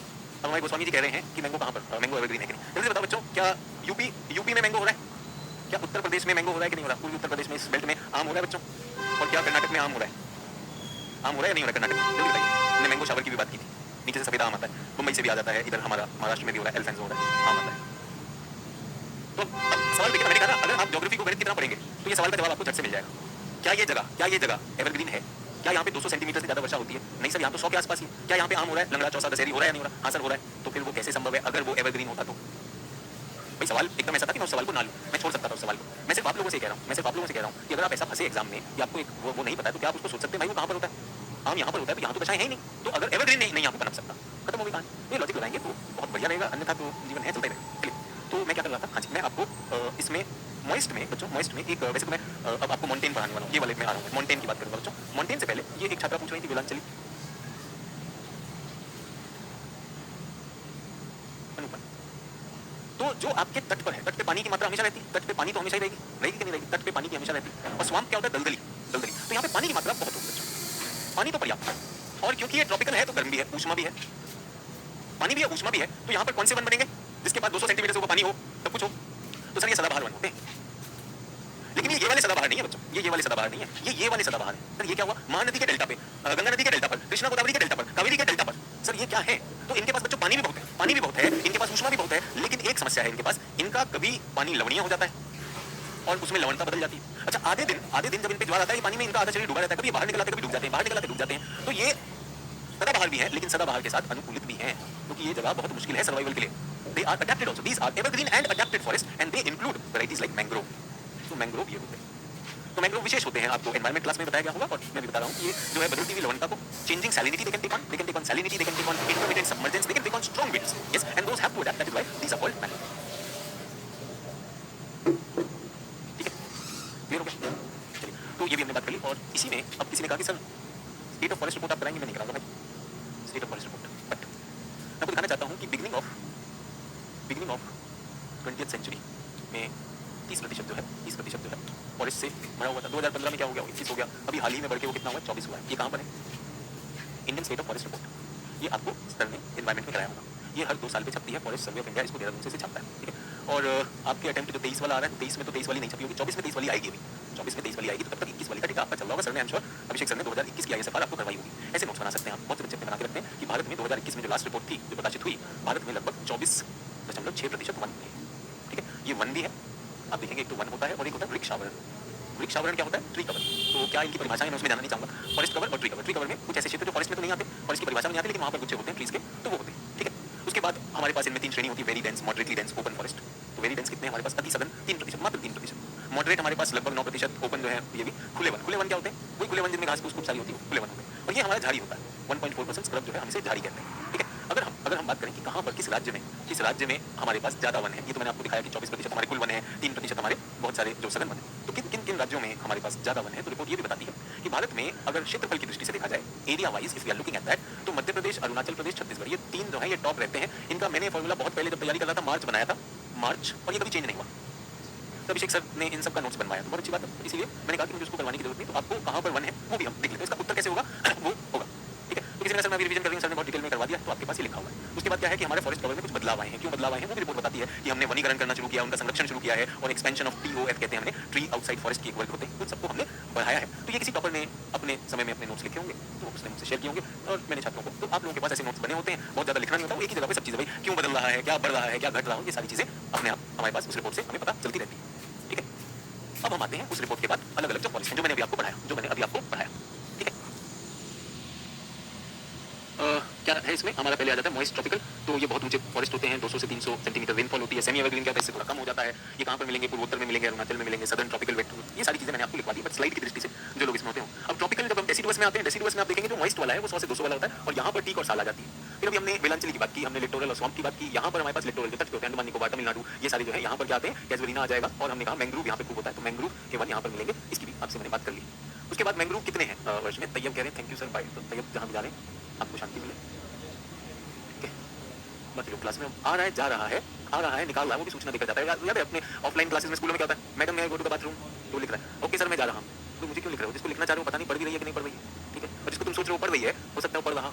[SPEAKER 1] अब हमारे गोस्वामी जी कह रहे हैं कि मैंगो कहाँ पर, मैंगो एवरग्रीन है कि नहीं? जल्दी से बताओ बच्चों, क्या यूपी में मैंगो हो रहा है? क्या उत्तर प्रदेश में मैंगो हो रहा है कि नहीं हो रहा? पूर्वी उत्तर प्रदेश में इस बेल्ट में आम हो रहा है बच्चों? और क्या कर्नाटक में आम हो रहा है? आम हो रहा है या नहीं हो रहा कर्नाटक में? जल्दी बताइए। हमने मैंगो शावर की भी बात की थी, नीचे से सफेद आम आता है, मुंबई से भी आ जाता है, इधर हमारा महाराष्ट्र में भी हो रहा है, एल्फेंसो हो रहा है, आम आता है। तो अब सवाल देखिए, मैंने कहा ना अगर आप ज्योग्राफी को गणित की तरह पढ़ेंगे तो ये सवाल का जवाब आपको झट से मिल जाएगा। क्या ये जगह एवरग्रीन है? क्या यहाँ पे 200 सेंटीमीटर से ज्यादा वर्षा होती है? नहीं सर, यहाँ तो 100 के आसपास ही। क्या यहाँ पे आम हो रहा है? लंगड़ा चौसा दशहरी हो रहा है या नहीं हो रहा? हाँ सर हो रहा है। तो फिर वो कैसे संभव है अगर वो एवरग्रीन होता तो? भाई सवाल एकदम ऐसा था कि मैं उस सवाल को ना लूं, मैं छोड़ सकता था उस सवाल को। मैं सिर्फ आप लोगों से कह रहा हूँ कि अगर आप ऐसा फंसे एग्जाम में कि आपको एक वो नहीं पता है, तो क्या आप उसको सोच सकते हैं भाई वो कहाँ पर होता है? आम यहाँ पर होता है, तो यहाँ तो दशाएं है ही नहीं, तो अगर एवरग्रीन नहीं यहाँ पे बना सकता, खत्म हो गई कहानी। ये लॉजिक लगाएंगे तो बहुत बढ़िया रहेगा, अन्यथा तो जीवन है चलते रहे। तो मैं क्या कर रहा था, हाँ जी, मैं आपको इसमें मॉइस्ट में बच्चों, मॉइस्ट में एक वैसे तो मैं अब आपको माउंटेन पढ़ाने वाला हूँ, ये वाले में आ रहा हूँ, माउंटेन की बात करूँगा बच्चों। माउंटेन से पहले ये एक छात्रा पूछ रही थी, विलांचली अनुपन, तो जो आपके तट पर है, तट पे पानी की मात्रा हमेशा रहती है, तट पे पानी तो हमेशा ही रहेगी कि नहीं रहेगी? तट पे पानी की हमेशा रहती है। और स्वाम्प क्या होता है? दलदली। तो यहाँ पे पानी की मात्रा बहुत होगी बच्चों, पानी तो पर्याप्त है, और क्योंकि ये ट्रॉपिकल है तो गर्म भी है, ऊष्मा भी है, पानी भी है, ऊष्मा भी है। तो यहाँ पर कौन से वन बनेंगे जिसके पास 200 सेंटीमीटर से ऊपर पानी हो, सब कुछ हो? तो सर ये सदाबहार वन होते हैं। सदाबहार नहीं है बच्चों, ये वाले सदाबहार नहीं है, ये वाले सदाबहार है। सर ये क्या हुआ? महानदी के डेल्टा पे, गंगा नदी के डेल्टा पर, कृष्णा गोदावरी के डेल्टा पर, कावेरी के डेल्टा पर। सर ये क्या है? तो इनके पास बच्चों पानी भी बहुत है, पानी भी बहुत है, इनके पास ऊष्मा भी बहुत है, लेकिन एक समस्या है इनके पास, इनका कभी पानी लवणीय हो जाता है और उसमें लवणता बदल जाती है। अच्छा आधे दिन जब इन पे ज्वार आता है, पानी में इनका आधा शरीर डूबा रहता है, कभी बाहर निकल आते हैं, कभी डूब जाते हैं, बाहर निकल आते डूब जाते हैं। तो ये सदाबहार भी है, लेकिन सदाबहार के साथ अनुकूलित भी हैं, क्योंकि ये जगह बहुत मुश्किल है सर्वाइवल के लिए। They are adapted also. These are evergreen and adapted forests, and they include varieties like mangrove. तो मैंग्रोव ये होते हैं। तो मैंग्रोव विशेष होते हैं, आपको एनवायरमेंट क्लास में बताया गया होगा और मैं भी बता रहा हूँ कि ये जो है बदलती हुई लवणता को, changing salinity they can take on salinity, they can take on intermittent submergence, they can take on strong winds. Yes, and those have to adapt. That is why these are called mangrove. ठीक है, क्लियर हो गया? चलिए, तो ये भी हमने बात कर ली और इसी में अब किसी ने कहा कि sir state of forest report आप कराएंगे? मैं नहीं कराऊंगा भाई state of forest report, but मैं आपको दिखाना चाहता हूँ कि बिगिनिंग ऑफ 20th सेंचुरी में 30% जो है फॉरेस्ट से भरा हुआ था। 2015 में क्या हो गया? 21 हो गया। अभी हाल ही में बढ़ के वो कितना हुआ? 24 हुआ है। ये कहाँ पर है? Indian state of forest report. ये आपको सर ने एनवायरमेंट में कराया होगा। ये हर 2 साल पे छपती है, फॉरेस्ट सर्वे ऑफ इंडिया इसको देहरादून से छपता है। ठीक है, और आपके अटेम्प्ट जो 23 वाला आ रहा है, 23 में तो 23 वाली नहीं छपी होगी, 24 में 23 वाली आएगी अभी, 24 में 23 वाली आएगी, तो तब तक 21 वाली का टिका आपका चल रहा होगा। सर ने, I am sure, Abhishek sir ने 2021 की ISFR आपको करवाई होगी। ऐसे नोट्स बना सकते हैं आप, बहुत से बच्चे बना के रखते हैं कि भारत में 2021 में जो लास्ट रिपोर्ट थी, जो प्रकाशित हुई, भारत में लगभग 24.6% वन है। ठीक है, ये वन भी है, आप देखेंगे एक तो वन होता है और एक होता है वृक्ष आवरण। वृक्ष आवरण क्या होता है? Tree cover. तो क्या इनकी परिभाषाएं, मैं उसमें जाना नहीं चाहूंगा। फॉरेस्ट कवर और ट्री कवर। ट्री कवर में कुछ ऐसे क्षेत्र जो फॉरेस्ट में तो नहीं आते, फॉरेस्ट की परिभाषा में नहीं आते, लेकिन वहां पर गुच्छे होते हैं ट्रीज के, तो वो होते हैं। ठीक है, उसके बाद हमारे पास इनमें 3 श्रेणी होती है, very dense, moderately dense, open forest. तो वेरी डेंस कितने हैं हमारे पास? अति सघन 3%, मात्र 3%। मॉडरेट हमारे पास लगभग 9%, ओपन जो है ये भी खुले वन। खुले वन क्या होते हैं? वही खुले वन जिनमें घास फूस खूब सारी होती है, खुले वन होते हैं। और ये हमारा झाड़ी होता है, 1.4% स्क्रब जो है हम इसे झाड़ी कहते हैं। ठीक है, अगर हम बात करें कि कहाँ पर, किस राज्य में हमारे पास ज्यादा वन है, ये तो मैंने आपको दिखाया कि 24% हमारे कुल वन है, 3% हमारे बहुत सारे जो सघन वन है। तो किन राज्यों में हमारे पास ज्यादा वन है? तो रिपोर्ट ये भी बताती है कि भारत में अगर क्षेत्रफल की दृष्टि से देखा जाए, area wise if we are looking at that, तो मध्य प्रदेश, अरुणाचल प्रदेश, छत्तीसगढ़, ये 3 जो है ये टॉप रहते हैं। इनका मैंने फॉर्मूला बहुत पहले जब तैयारी कर रहा था, मार्च बनाया था, मार्च, और ये कभी चेंज नहीं हुआ। तो अभिषेक सर ने इन सब का नोट्स बनवाया, तो बहुत अच्छी बात है। इसलिए मैंने कहा कि मुझे उसको करवाने की जरूरत नहीं, तो आपको कहाँ पर वन है वो भी हम देख लेते हैं। इसका उत्तर कैसे होगा? वो होगा। ठीक है, तो किसी ने सर मैं अभी रिवीजन कर रही हूँ, सर ने बहुत डिटेल में करवा दिया, तो आपके पास ये लिखा हुआ है। उसके बाद क्या है कि हमारे फॉरेस्ट कवर में कुछ बदलाव आए हैं। क्यों बदलाव आए हैं वो भी रिपोर्ट बताती है कि हमने वनीकरण करना शुरू किया, उनका संरक्षण शुरू किया है, और एक्सपेंशन ऑफ TOF कहते हैं हमने, ट्री आउटसाइड फॉरेस्ट की एक वर्ग होते हैं, उन सबको हमने बढ़ाया है। तो ये किसी टॉपर ने अपने समय में अपने नोट्स लिखे होंगे, तो उसने मुझसे शेयर किए होंगे, और मैंने छात्रों को। तो आप लोगों के पास ऐसे नोट्स बने होते हैं, बहुत ज्यादा लिखना नहीं होता, वो एक ही जगह पे सब चीजें, भाई क्यों बदल रहा है, क्या बढ़ रहा है, क्या घट रहा है, ये सारी चीजें अपने आप हमारे पास उस रिपोर्ट से हमें पता चलती रहती है। ठीक है, अब हम आते हैं उस रिपोर्ट के बाद अलग अलग जो फॉरेस्ट हैं, जो मैंने अभी आपको पढ़ाया। ठीक है, क्या है इसमें? हमारा पहले आ जाता है मॉइस्ट ट्रॉपिकल। तो ये बहुत ऊंचे फॉरेस्ट होते हैं, 200 से 300 सेंटीमीटर रेनफॉल होती है। सेमी एवरग्रीन क्या है, इससे थोड़ा कम हो जाता है। ये कहाँ पर मिलेंगे? पूर्वोत्तर में मिलेंगे, अरुणाचल में मिलेंगे, सदर्न ट्रॉपिकल वेट। ये सारी चीजें मैंने आपको लिखवा दी, बट स्लाइड की दृष्टि से जो लोग इसमें होते हैं। अब ट्रॉपिकल जब हम डेसिडुअस में आते हैं, डेसिडुअस में आप देखेंगे जो मॉइस्ट वाला है वो 100 से 200 वाला होता है, और यहाँ पर टीक और साल आ जाती है। फिर अभी हमने वेलांचली की बात की, हमने लिटोरल और स्वैम्प की बात की। यहाँ पर हमारे पास लिटोरल के तट होते हैं, अंडमान निकोबार, तमिलनाडु, ये सारे जो है यहाँ पर क्या आते हैं? कैजुअलिना आ जाएगा, और हमने कहा मैंग्रोव यहाँ पे खूब होता है, तो मैंग्रोव के वन यहाँ पर मिलेंगे, इसकी भी आपसे मैंने बात कर ली। उसके बाद मैंग्रोव कितने हैं वर्ष में? तैयब कह रहे हैं, थैंक यू सर, बाय। तो तैयब जहाँ भी जा रहे हैं आपको शांति मिले। बाकी लोग क्लास में आ रहा है, जा रहा है, आ रहा है, निकाल रहा है, वो भी सूचना देकर जाता है। याद है अपने ऑफलाइन क्लासेस में, स्कूलों में क्या होता है? मैडम मैं गो टू द बाथरूम, तो लिख रहा है ओके सर मैं जा रहा हूँ। तो मुझे क्यों लिख रहे हो? जिसको लिखना चाह रहे हो पता नहीं पढ़ भी रही है कि नहीं पढ़ रही है। ठीक है, और जिसको तुम सोच रहे हो पढ़ रही है, हो सकता है पढ़ रहा।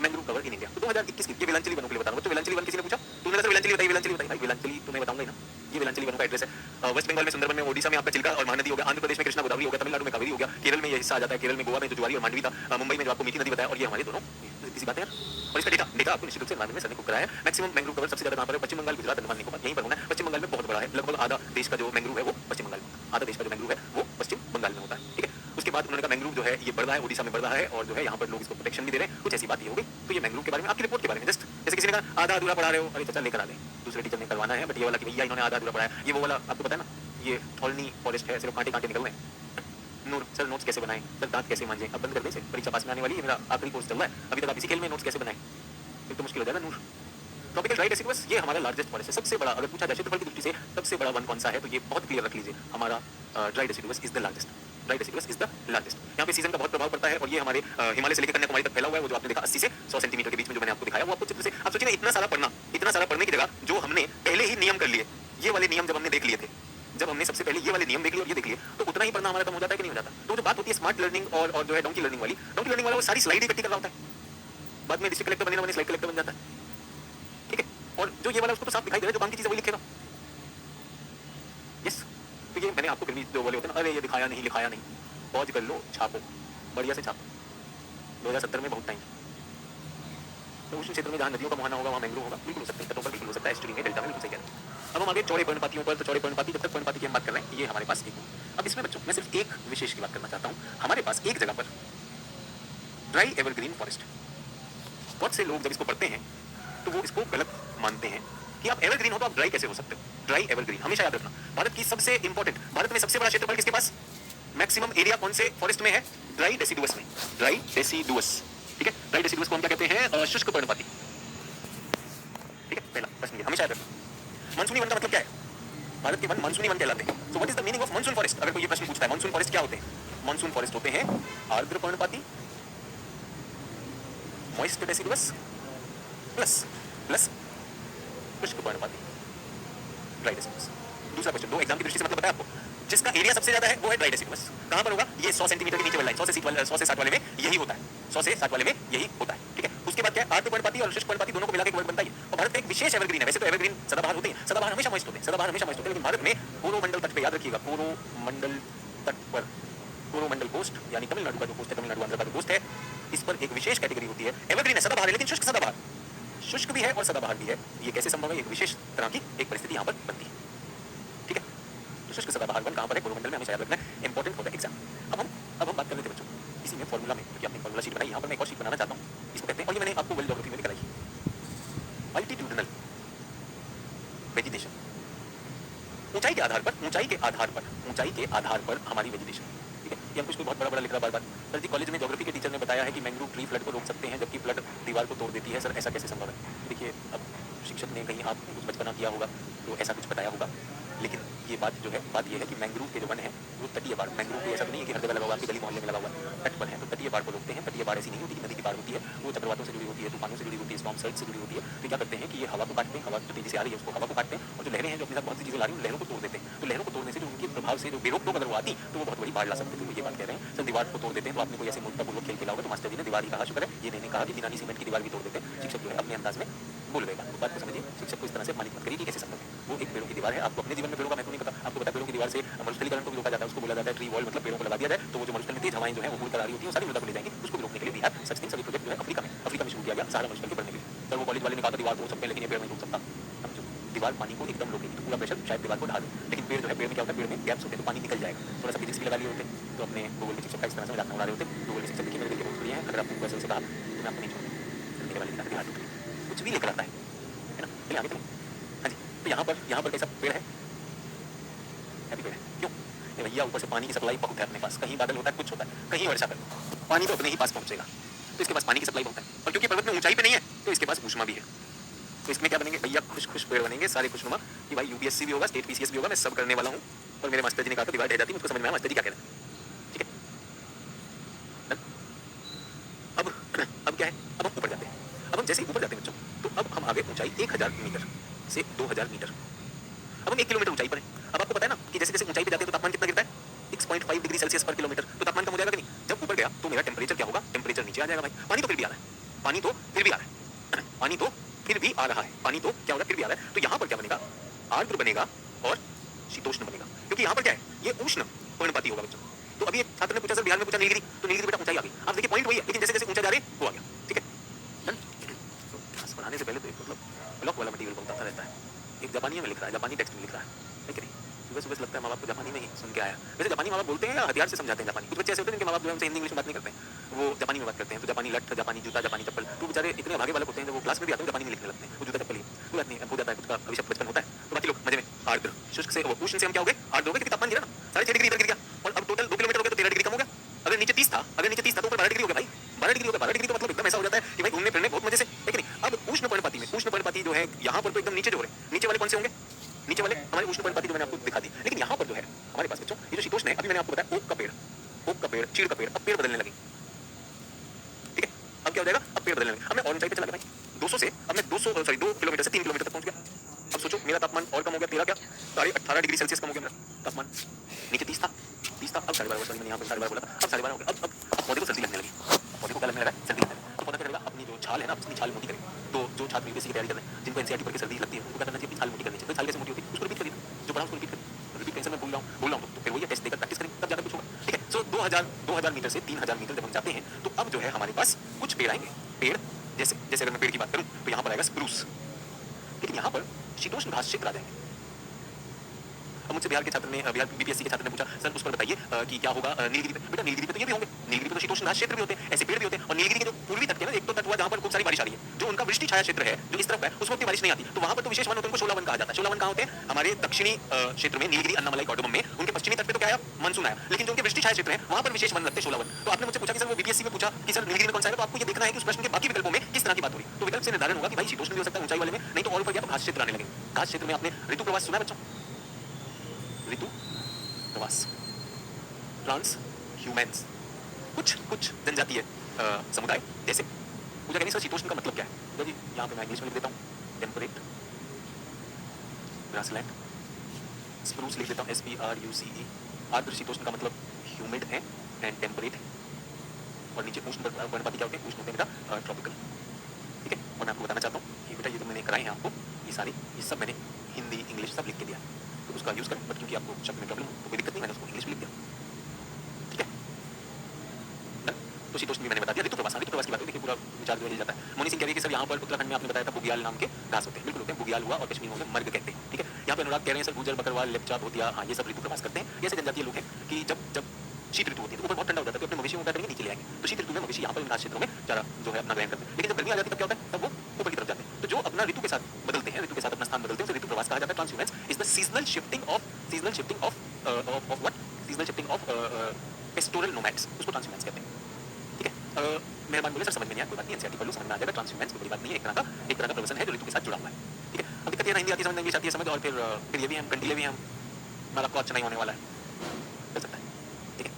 [SPEAKER 1] Mangrove cover in India. तो 2021 की ये वेलांचली वनों के लिए बता रहा हूँ। तो वेलांचली वन किसी ने पूछा, तूने सर वेलांचली बताई, वेलांचली बताई। भाई वेलांचली तो मैं बताऊंगा ही ना, ये वेलांचली वनों का एड्रेस है। वेस्ट बंगाल में सुंदरबन में, ओडिशा में आपका चिल्का और महानदी हो गया, आंध्र प्रदेश में कृष्णा गोदावरी हो गया, तमिलनाडु में कावेरी हो गया, केरल में ये हिस्सा आ जाता है, केरल में गोवा में जो ज्वारी और मांडवी था, मुंबई में जो आपको मीठी नदी बताया, और ये हमारे दोनों किसी बात है। और इसका डेटा आपको निश्चित रूप से एनवायरमेंट में सर ने को कराया है। मैक्सिमम मैंग्रोव कवर सबसे ज्यादा कहां पर है? पश्चिम बंगाल, गुजरात, अंडमान निकोबार, यहीं पर होना है। पश्चिम बंगाल में बहुत बड़ा है, लगभग आधा देश का जो मैंग्रोव है वो पश्चिम बंगाल में, आधा देश का जो मैंग्रोव है वो पश्चिम बंगाल में होता है। ठीक है, उसके बाद उन्होंने कहा मैंग्रोव जो है ये बढ़ रहा है, ओडिशा में बढ़ रहा है, और जो है यहाँ पर लोग इसको प्रोटेक्शन भी दे रहे हैं, कुछ ऐसी बात ये हो गई। तो ये मैंग्रोव के बारे में आपकी रिपोर्ट के बारे में जस्ट जैसे किसी ने कहा आधा अधूरा पढ़ा रहे हो, अरे चाचा लेकर आ दें, दूसरे टीचर ने करवाना है, बट ये वाला कि भैया इन्होंने आधा अधूरा पढ़ाया, ये वो वाला आपको पता है ना, ये थॉलनी फॉरेस्ट है, सिर्फ कांटे कांटे निकल रहे हैं। नूर सर नोट्स कैसे बनाएं, सर दांत कैसे मांजें, अब बंद कर दें इसे, परीक्षा पास में आने वाली है, मेरा आखिरी कोर्स चल रहा है, अभी तक आप इसी खेल में नोट्स कैसे बनाएं, ये तो मुश्किल हो जाएगा। नूर ट्रॉपिकल ड्राई डेसिडुअस, ये हमारा लार्जेस्ट फॉरेस्ट है, सबसे बड़ा। अगर पूछा जाए क्षेत्रफल की दृष्टि से सबसे बड़ा वन कौन सा है, तो ये बहुत क्लियर रख लीजिए, हमारा dry deciduous is the largest. Dry deciduous is the largest. यहाँ पे सीजन का बहुत प्रभाव पड़ता है, और ये हमारे हिमालय से लेकर कन्याकुमारी तक फैला हुआ है। वो जो आपने देखा 80 से 100 सेंटीमीटर के बीच में जो मैंने आपको दिखाया, वो आपको चित्र से आप सोचिए इतना सारा पढ़ने की जगह जो हमने पहले ही नियम कर लिए, ये वाले नियम जब हमने देख लिए थे, जब हमने सबसे पहले ये वाले नियम देख लिए और ये देख लिए, तो उतना ही पढ़ना हमारा कम हो जाता है कि नहीं हो जाता? तो जो बात होती है स्मार्ट लर्निंग और जो है डोंकी लर्निंग वाला, वो सारी स्लाइड इकट्ठी कर रहा होता है, बाद में डिस्ट्रिक्ट कलेक्टर बने स्लाइड कलेक्टर बन जाता है। ठीक है, और जो ये वाला उसको तो साफ दिखाई दे रहा है, जो काम की चीज है वही लिखेगा। यस, तो ये मैंने आपको फिर भी जो बोले होते हैं ना, अरे ये दिखाया नहीं लिखाया नहीं, पॉज कर लो, छापो, बढ़िया से छापो। 2070 में बहुत टाइम, तो उस क्षेत्र में जहाँ नदियों का मुहाना होगा वहाँ मैंग्रोव होगा, बिल्कुल हो सकता है, तटों पर बिल्कुल हो सकता है, एस्चुरी में, डेल्टा में, बिल्कुल सही कह रहे हैं। अब हम आगे चौड़े पर्णपातियों पर, तो चौड़े पर्णपाती, जब तक पर्णपाती की हम बात कर रहे हैं, ये हमारे पास एक। अब इसमें बच्चों मैं सिर्फ एक विशेष की बात करना चाहता हूँ। हमारे पास एक जगह पर ड्राई एवरग्रीन फॉरेस्ट, बहुत से लोग जब इसको पढ़ते हैं तो वो इसको गलत मानते हैं कि आप एवरग्रीन हो तो आप ड्राई कैसे हो सकते हो। ड्राई एवरग्रीन हमेशा याद रखना, भारत की सबसे इंपॉर्टेंट, भारत में सबसे बड़ा क्षेत्रफल किसके पास, मैक्सिमम एरिया कौन से फॉरेस्ट में है, ड्राई डेसिडुअस में, ड्राई डेसिडुअस, ठीक है। ड्राई डेसिडुअस को हम क्या कहते हैं, शुष्क पर्णपाती, ठीक है। पहला प्रश्न ये हमेशा याद रखना। मानसूनी वन का मतलब क्या है, भारत के वन मानसूनी वन कहलाते हैं। So what is the meaning of monsoon forest, अगर कोई ये प्रश्न पूछता है मानसून फॉरेस्ट क्या होते हैं, मानसून फॉरेस्ट होते हैं आर्द्र पर्णपाती, मॉइस्ट डेसिडुअस प्लस प्लस शुष्क पर्णपाती, ड्राई डेसिडुअस। दूसरा क्वेश्चन, दो एग्जाम की दृष्टि से मतलब बताया आपको, जिसका एरिया सबसे ज्यादा है वो है ड्राई डेसिडुअस। कहां पर होगा, ये 100 सेंटीमीटर के नीचे वाला लाइन, 100 से 60 वाले में यही होता है, 100 से 60 वाले में यही होता है, ठीक है। उसके बाद क्या है, आर्द्र पर्णपाती और शुष्क पर्णपाती दोनों को मिलाकर एक वर्ड बनता है। और भारत में एक विशेष एवरग्रीन है, वैसे तो एवरग्रीन सदाबहार होते हैं, सदाबहार हमेशा मॉइस्ट होते हैं, सदाबहार हमेशा मॉइस्ट होते हैं, लेकिन भारत में कोरोमंडल तट पे, याद रखिएगा, कोरोमंडल तट पर, कोरोमंडल कोस्ट यानी तमिलनाडु का जो कोस्ट है, तमिलनाडु आंध्र का जो कोस्ट है, इस पर एक विशेष कैटेगरी होती है, एवरग्रीन है, सदाबहार है, लेकिन शुष्क सदाबहार, शुष्क भी है और सदाबहार भी है। ये कैसे संभव है, एक विशेष तरह की एक परिस्थिति यहाँ पर बनती है, ठीक है। तो शुष्क सदाबहार वन कहाँ पर है, कोरोमंडल में, हमेशा याद रखना है, इंपॉर्टेंट फॉर द एग्जाम। अब हम बात कर लेते हैं बच्चों इसी में फॉर्मूला में, क्योंकि आपने फॉर्मूला शीट बनाई, यहाँ पर मैं एक और शीट बनाना चाहता हूँ, इसको कहते हैं, और ये मैंने आपको वर्ल्ड ज्योग्राफी में भी कराई, अल्टीट्यूडनल वेजिटेशन, ऊंचाई के आधार पर, ऊंचाई के आधार पर, ऊंचाई के आधार पर हमारी वेजिटेशन, ठीक है। ये हमको इसको बहुत बड़ा बड़ा लिख रहा बार-बार। सर जी कॉलेज में ज्योग्राफी के टीचर ने बताया है कि मैंग्रोव ट्री फ्लड को रोक सकते हैं, जबकि फ्लड दीवार को तोड़ देती है, सर ऐसा कैसे संभव है। देखिए अब शिक्षक ने कहीं आपने कुछ बचपना किया होगा तो ऐसा कुछ बताया होगा, लेकिन ये बात जो है, बात ये है कि मैंग्रोव के जो वन है वो तटीय बाढ़, मैंग्रोव को ऐसा नहीं है कि हर जगह लगा हुआ, आपकी गली मोहल्ले में लगा हुआ, तट पर है, तो तटीय बाढ़ को रोकते हैं। तटीय बाढ़ ऐसी नहीं होती कि नदी की बाढ़ होती है, वो चक्रवातों से जुड़ी होती है, तूफानों से जुड़ी होती है, स्टॉर्म सर्ज से जुड़ी होती है। तो क्या करते हैं कि ये हवा को काटते हैं, हवा जो तेजी से आ रही है उसको हवा को काटते हैं, और जो लहरें हैं जो अपने साथ बहुत सी चीजें ला रही हैं, लहरों को तोड़ देते हैं। तो लहरों को तोड़ने से जो उनके प्रभाव से जो बेरोक अगर वो आती तो वो बहुत बड़ी बाढ़ ला सकते थे। तो ये बात कह रहे हैं, सर दीवार को तोड़ देते हैं, तो आपने कोई ऐसे मूर्खतापूर्वक खेल खेला होगा, तो मास्टर जी ने दीवार ही कहा, शुक्र है ये नहीं कहा कि बिना सीमेंट की दीवार भी तोड़ देते हैं। शिक्षक जो है अपने अंदाज में बोल देगा, तो बात को समझिए, शिक्षक को इस तरह से अपमानित मत करिए कि कैसे संभव है। वो एक पेड़ों की दीवार है, आपको अपने जीवन में पेड़ों का महत्व नहीं पता, आपको पता पेड़ों की दीवार से मरुस्थलीकरण को भी रोका जाता है, उसको बोला जाता है ट्री वॉल, मतलब पेड़ों को लगा दिया जाए तो वो जो मरुस्थल में तेज हवाएं जो है वो भूल कर आ रही होती है, वो सारी मृदा को ले जाएंगी, उसको भी रोकने के लिए भी है सच थिंग। सभी प्रोजेक्ट जो है अफ्रीका में शुरू किया गया, सहारा मरुस्थल के बढ़ने के लिए। सर वो कॉलेज वाले ने कहा था दीवार तोड़ सकते हैं, लेकिन ये पेड़ नहीं तोड़ सकता। समझो, दीवार पानी को एकदम रोकेगी तो पूरा प्रेशर शायद दीवार को ढा दे, लेकिन पेड़ जो है, पेड़ में क्या होता है, पेड़ में गैप्स होते हैं तो पानी निकल जाएगा। थोड़ा सा फिजिक्स भी लगा लिए होते तो अपने गूगल के शिक्षक का इस तरह से मजाक उड़ा रहे होते। गूगल के शिक्षक देखिए मेरे दिल के बहुत बढ़िया है, अगर आपको वैसे से कहा तो मैं आपको नहीं छोड़ूंगा, मेरे वाले दिखा हाथ उठे कुछ भी लेकर आता है ना। चलिए आगे चलिए। हाँ जी, तो यहाँ पर कैसा पेड़ है, हैप्पी पेड़ है, क्यों भैया, ऊपर से पानी की सप्लाई बहुत है अपने पास, कहीं बादल होता है, कुछ होता है, कहीं वर्षा कर, पानी तो अपने ही पास पहुंचेगा, तो इसके पास पानी की सप्लाई बहुत है। और क्योंकि पर्वत में ऊंचाई पे नहीं है तो इसके पास ऊष्मा भी है, तो इसमें क्या बनेंगे भैया, खुश खुश पेड़ बनेंगे, सारे खुशनुमा कि भाई यूपीएससी भी होगा, स्टेट पीसीएस भी होगा, मैं सब करने वाला हूँ। और मेरे मास्टर जी ने कहा था दीवार ढह जाती, मुझको समझ में आया मास्टर जी क्या कह रहे हैं, ठीक है। अब क्या है, अब हम ऊपर जाते हैं। अब हम जैसे ही ऊपर जाते हैं बच्चों, तो अब हम आगे ऊंचाई 1000 मीटर से 2000 मीटर, अब हम 1 किलोमीटर ऊंचाई पर हैं। अब आपको पता है ना कि जैसे जैसे ऊंचाई पे जाते हैं तो तापमान कितना गिरता है, 6.5 डिग्री सेल्सियस पर किलोमीटर, तो तापमान कम हो जाएगा कि नहीं। जब ऊपर गया तो मेरा टेम्परेचर क्या होगा, टेम्परेचर नीचे आ जाएगा भाई। पानी तो फिर भी आ रहा है, पानी तो फिर भी आ रहा है, पानी तो फिर भी आ रहा है, पानी तो क्या होगा, फिर भी आ रहा है। तो यहाँ पर क्या बनेगा, आर्द्र बनेगा और शीतोष्ण बनेगा, क्योंकि यहाँ पर क्या है, ये उष्ण पर्णपाती होगा बच्चों। तो अभी एक छात्र ने पूछा सर बिहार में पूछा नीलगिरी, तो नीलगिरी बेटा ऊंचाई आ गई। आप देखिए पॉइंट वही है, लेकिन जैसे जैसे ऊंचा जा रहे वो आ गया, ठीक है। तो क्लास बनाने से पहले तो मतलब ब्लॉक वाला मटेरियल बहुत आता रहता है। एक जापानी में लिख रहा है, जापानी टेक्स्ट में लिख रहा है कि नहीं, सुबह सुबह लगता है माँ बाप को जापानी में ही सुन के आया। वैसे जापानी माँ बाप बोलते हैं या हथियार से समझाते हैं जापानी। कुछ बच्चे ऐसे होते हैं जिनके माँ बाप जो है उनसे हिंदी इंग्लिश में बात नहीं करते हैं, वो जापानी में बात करते हैं। तो जापानी लठ, जापानी जूता, जापानी चप्पल, तो बेचारे इतने भागे वाले होते हैं जब वो क्लास में भी आते हैं जापानी में लिखने लगते हैं। वो जूता चप्पल ही कोई बात नहीं, हो जाता है, कुछ का अभिशप्त बचपन होता है। तो बाकी लोग मजे में आर्द्र शुष्क से उष्ण से हम क्या हो गए, आर्द्र हो गए, क्योंकि तापमान गिरा ना, 6.5 डिग्री इधर गिर गया, और अब टोटल 2 किलोमीटर हो गया तो 13 डिग्री कम हो गया। अगर नीचे 30 था, तो ऊपर 12 डिग्री हो गया भाई, 12 डिग्री हो गया। 12 डिग्री तो मतलब एकदम ऐसा हो जाता है कि भाई घूमने फिरने बहुत मजे से, है कि नहीं। अब उष्ण पर्णपाती में, उष्ण पर्णपाती जो है यहाँ पर तो एकदम नीचे जो है, नीचे वाले कौन से होंगे, नीचे वाले हमारे उष्ण पर्णपाती जो मैंने आपको दिखा दी। लेकिन यहाँ पर जो है हमारे पास बच्चों, ये जो शीतोष्ण है, अभी मैंने आपको बताया ओक का पेड़, चीड़ का पेड़, अब पेड़ बदलने लगे, ठीक है। अब क्या हो जाएगा, अब पेड़ बदलने लगे। अब मैं और ऊंचाई पे चला गया भाई, 200 से अब मैं 2 किलोमीटर से 3 किलोमीटर तक पहुंच गया। अब सोचो मेरा तापमान और कम हो गया, तेरा क्या 18.5 डिग्री सेल्सियस कम हो गया मेरा तापमान। नीचे 30 था, अब 12.5, सॉरी मैंने यहाँ पर 12.5 बोला था, अब 12.5 हो गया। अब पौधे को सर्दी लगने लगी, पौधे को क्या लगने लगा, सर्दी लगने लगी। अब पौधा क्या करेगा, अपनी जो छाल है ना, अपनी छाल मोटी करेगा। तो जो छात्र यूपीएससी की तैयारी कर रहे हैं, जिनको एनसीईआरटी पढ़ के सर्दी लगती है, उनको क्या करना चाहिए, छाल मोटी करनी चाहिए, तो छाल कैसे मोटी होती है उसको रिपीट करिए, जो पढ़ा उसको रिपीट करिए। रिपीट टेंशन में भूल रहा हूँ, बोल रहा हूँ तो फिर वही टेस्ट देकर प्रैक्टिस करेंगे, तब जाकर कुछ होगा। ठीक है, सो 2000 मीटर से 3000 मीटर जब हम जाते हैं तो अब जो है हमारे पास कुछ पेड़ आएंगे। पेड़ जैसे जैसे अगर मैं पेड़ की बात करूं तो यहाँ पर आएगा स्प्रूस, लेकिन यहाँ पर शीतोष्ण घास क्षेत्र आ जाएंगे। अब मुझसे बिहार के छात्र ने, बिहार बीपीएससी के छात्र ने पूछा सर उस पर बताइए कि क्या होगा नीलगिरी पे। बेटा नीलगिरी पे तो ये भी होंगे, नीलगिरी पे तो शीतोष्ण घास क्षेत्र भी होते हैं, ऐसे पेड़ भी होते हैं। और नीलगिरी के जो पूर्वी तट के ना, एक तो तट हुआ जहाँ पर खूब सारी बारिश आ रही है, जो उनका वृष्टि छाया क्षेत्र है जो इस तरफ है, उसमें उतनी बारिश नहीं आती, तो वहाँ पर तो विशेष वन होते हैं, उनको शोला वन कहा जाता है। शोला वन कहाँ होते हैं? हमारे दक्षिणी क्षेत्र में, नीलगिरी अन्नामलाई कॉर्डोबम में। उनके पश्चिमी तट पे तो क्या आया? मानसून आया, लेकिन जो उनके वृष्टि छाया क्षेत्र है वहाँ पर विशेष वन लगते हैं, शोला वन। तो आपने मुझसे पूछा कि सर वो बीपीएससी में पूछा कि सर नीलगिरी में कौन सा है, तो आपको ये देखना है कि उस प्रश्न के बाकी विकल्पों में किस तरह की बात हो रही है। तो विकल्प से निर्धारण होगा कि भाई शीतोष्ण भी हो सकता है ऊंचाई वाले में, नहीं तो और ऊपर गया तो घास क्षेत्र आने लगे। घास क्षेत्र में आपने ऋतु प्रवास सुना है बच्चों? ऋतु प्रवास, ट्रांस ह्यूमन्स, कुछ जनजातीय समुदाय जैसे। पूछा कहीं सर शीतोष्ण का मतलब क्या है? तो जी यहाँ पे मैं इंग्लिश में लिख देता हूँ, टेम्परेट ग्रासलैंड। स्प्रूस लिख देता हूँ SPRUCE। आर्द्र शीतोष्ण का मतलब ह्यूमिड है एंड टेम्परेट है। और नीचे उष्ण पर्णपाती क्या होते हैं? उष्ण होते हैं बेटा ट्रॉपिकल। ठीक है, और मैं आपको बताना चाहता हूँ कि बेटा ये जो मैंने कराए हैं आपको, ये सारे ये सब मैंने हिंदी इंग्लिश सब लिख के दिया, तो उसका यूज़ करें। बट क्योंकि आपको शब्द में प्रॉब्लम हो तो कोई दिक्कत नहीं, मैंने उसको इंग्लिश में लिख दिया। ठीक है, तो शीतोष्ण भी मैंने बता दिया। ऋतु प्रवास, ऋतु प्रवास की बात देखिए पूरा विचार जो है जाता है। मोनी सिंह कह रही है कि सर यहाँ पर उत्तराखंड में आपने बताया था बुग्याल नाम के घास होते हैं, बिल्कुल होते हैं। बुग्याल हुआ और कश्मीर में मर्ग कहते हैं। ठीक है, यहाँ पे अनुराग कह रहे हैं सर गुर्जर बकरवाल लेप्चा भूतिया, हाँ ये सब ऋतु प्रवास करते हैं। ऐसे जनजातीय लोग हैं कि जब शीत ऋतु होती है तो ऊपर बहुत ठंडा हो जाता है, तो अपने मवेशियों को क्या करेंगे? नीचे ले आएंगे। तो शीत ऋतु में मवेशी यहाँ पर घास क्षेत्रों में चारा जो है अपना ग्रहण करते हैं। लेकिन जब गर्मी आ जाती है तब क्या होता है? तब वो ऊपर की तरफ जाते हैं। तो जो अपना ऋतु के साथ बदलते हैं, ऋतु के साथ अपना स्थान बदलते हैं, उसे ऋतु प्रवास कहा जाता है। Transhumance is the seasonal shifting of what? Seasonal shifting of pastoral nomads, उसको ट्रांसह्यूमेंस कहते हैं। ठीक है, मेहरबान बोले सर समझ में नहीं आया, कोई बात नहीं, एनसीईआरटी पढ़ लो समझ में आ जाएगा। ट्रांसह्यूमेंस कोई बड़ी बात नहीं है, एक तरह का प्रवचन है जो ऋतु के साथ जुड़ा हुआ है। ठीक है, अब दिक्कत ये ना हिंदी आती है समझ, इंग्लिश आती है समझ, और फिर ये भी हम कंटीले भी हम, मैं आपको अच्छा नहीं होने वाला है, कर सकता है। ठीक है,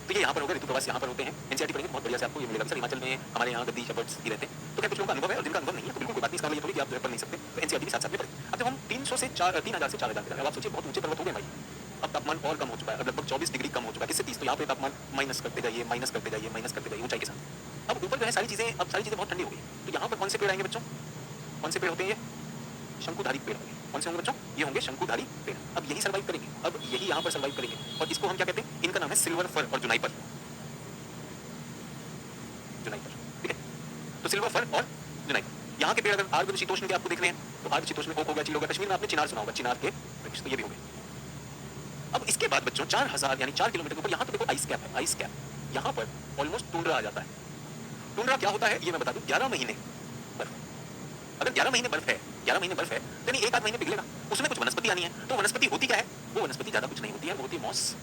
[SPEAKER 1] तो ये यहाँ पर होगा, ऋतु प्रवास यहाँ पर होते हैं। एनसीईआरटी पढ़ेंगे बहुत बढ़िया से आपको ये मिलेगा। सर हिमाचल में हमारे यहाँ गद्दी शबर्ड्स ही रहते हैं, तो क्या कुछ लोगों का अनुभव है और जिनका अनुभव नहीं है तो बिल्कुल कोई बात नहीं, इसका मतलब ये थोड़ी कि आप जो है पढ़ नहीं सकते। तो एनसीईआरटी के साथ साथ में पढ़ें। अब जब हम 3000 से 4000 अब आप सोचिए बहुत ऊंचे पर्वत हो गए भाई, अब तापमान और कम हो चुका है, अब लगभग 24 डिग्री कम हो चुका है, किससे 30, तो यहाँ पे तापमान माइनस करते जाइए, माइनस करते जाइए, माइनस करते जाइए ऊंचाई के साथ। अब ऊपर जो है सारी चीजें बहुत ठंडी हो गई, तो यहाँ पर कौन से पेड़ आएंगे बच्चों? कौन से पेड़ होते हैं ये? शंकुधारी पेड़ होंगे। कौन से होंगे बच्चों? ये होंगे शंकुधारी पेड़। अब यही सर्वाइव करेंगे, अब यही यहाँ पर सर्वाइव करेंगे, और इसको हम क्या कहते हैं? इनका नाम है सिल्वर फर और जुनाइपर। ठीक है, तो सिल्वर फर और जुनाइपर यहाँ के पेड़। अगर आर्द्र शीतोष्ण के आपको देख रहे हैं तो आर्द्र शीतोष्ण में ओक हो गया, चील हो गया। कश्मीर में आपने चिनार सुना होगा, चिनार के वृक्ष, तो ये भी हो गए। अब इसके बाद बच्चों 4000 यानी 4 किलोमीटर के ऊपर यहाँ तो देखो आइस कैप है, आइस कैप यहाँ पर ऑलमोस्ट टुंड्रा आ जाता है। टुंड्रा क्या होता है ये मैं बता दूं, 11 महीने बर्फ। अगर 11 महीने बर्फ है, 11 महीने बर्फ है तो नहीं एक आध महीने पिघलेगा, उसमें कुछ वनस्पति आनी है। तो वनस्पति होती क्या है? वो वनस्पति ज्यादा कुछ नहीं होती है, वो होती है मॉस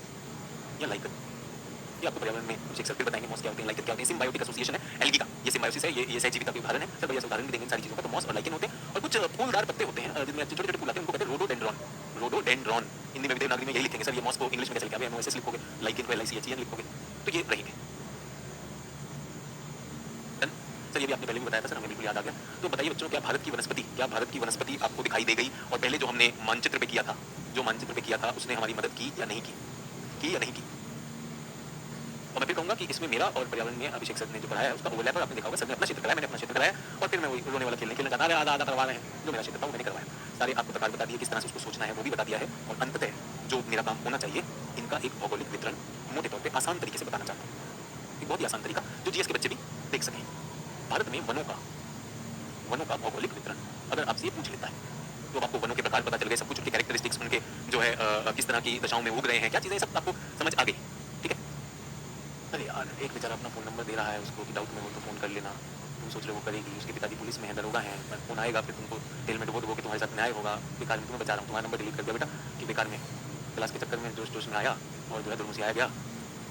[SPEAKER 1] या लाइकन। ये आपको पर्यावरण में कुछ एक सर फिर बताएंगे मॉस क्या होते हैं, लाइकन क्या होते हैं। सिम्बायोटिक एसोसिएशन है एल्गी का, ये सिम्बायोसिस है, ये सहजीविता का उदाहरण है। सर भैया उदाहरण भी देंगे सारी चीजों का। तो मॉस और लाइकन होते हैं, और कुछ फूलदार पत्ते होते हैं जिनमें छोटे छोटे फूल आते हैं, उनको कहते हैं रोडोडेंड्रॉन। रोडोडेंड्रॉन हिंदी में देवनागरी में यही लिखेंगे सर, ये मॉस को इंग्लिश में कैसे लिखेंगे? एमओएसएस लिखोगे, लाइकन को LICHEN लिखोगे, तो ये रहेंगे। सर ये भी आपने पहले भी बताया था सर, हमें बिल्कुल याद आ गया। तो बताइए बच्चों, क्या भारत की वनस्पति आपको दिखाई दे गई? और पहले जो हमने मानचित्र पे किया था उसने हमारी मदद की या नहीं की या नहीं की? और मैं फिर कहूंगा कि इसमें मेरा और पर्यावरण में अभिषेक सर ने जो पढ़ाया है उसका ओवरलैप आपने देखा होगा। सर ने अपना क्षेत्र कराया, मैंने अपना क्षेत्र कराया, और फिर मैं वही रोने वाला खेलना चाहता है, आधा करवा रहे हैं। जो मेरा क्षेत्र था वो मैंने करवाया, सारे आपको प्रकार बता दिए, किस तरह से उसको सोचना है वो भी बता दिया है। और अंततः जो मेरा काम होना चाहिए, इनका एक भौगोलिक वितरण मोटे तौर पर आसान तरीके से बताना चाहता हूँ, एक बहुत ही आसान तरीका जो GS के बच्चे भी देख सकें। भारत में वनों का भौगोलिक वितरण अगर आपसे ये पूछ लेता है तो आपको वनों के प्रकार पता चल गए, सब कुछ उनके कैरेक्टरिस्टिक्स, उनके जो है किस तरह की दशाओं में उग रहे हैं, क्या चीज़ें सब आपको समझ आ गई। ठीक है, अरे यार एक बेचारा अपना फ़ोन नंबर दे रहा है उसको कि डाउट में हो तो फ़ोन कर लेना। तुम सोच रहे वो करेगी, उसके पिताजी पुलिस में है, दरोगा है, फ़ोन आएगा फिर तुमको तेल में डुबो कि तुम्हारे साथ न्याय होगा। बेकार में तुम्हें बचा रहा हूँ, तुम्हारा नंबर डिलीट कर दिया बेटा कि बेकार में क्लास के चक्कर में जोश में आया और जो है दुर्मुसी आया गया,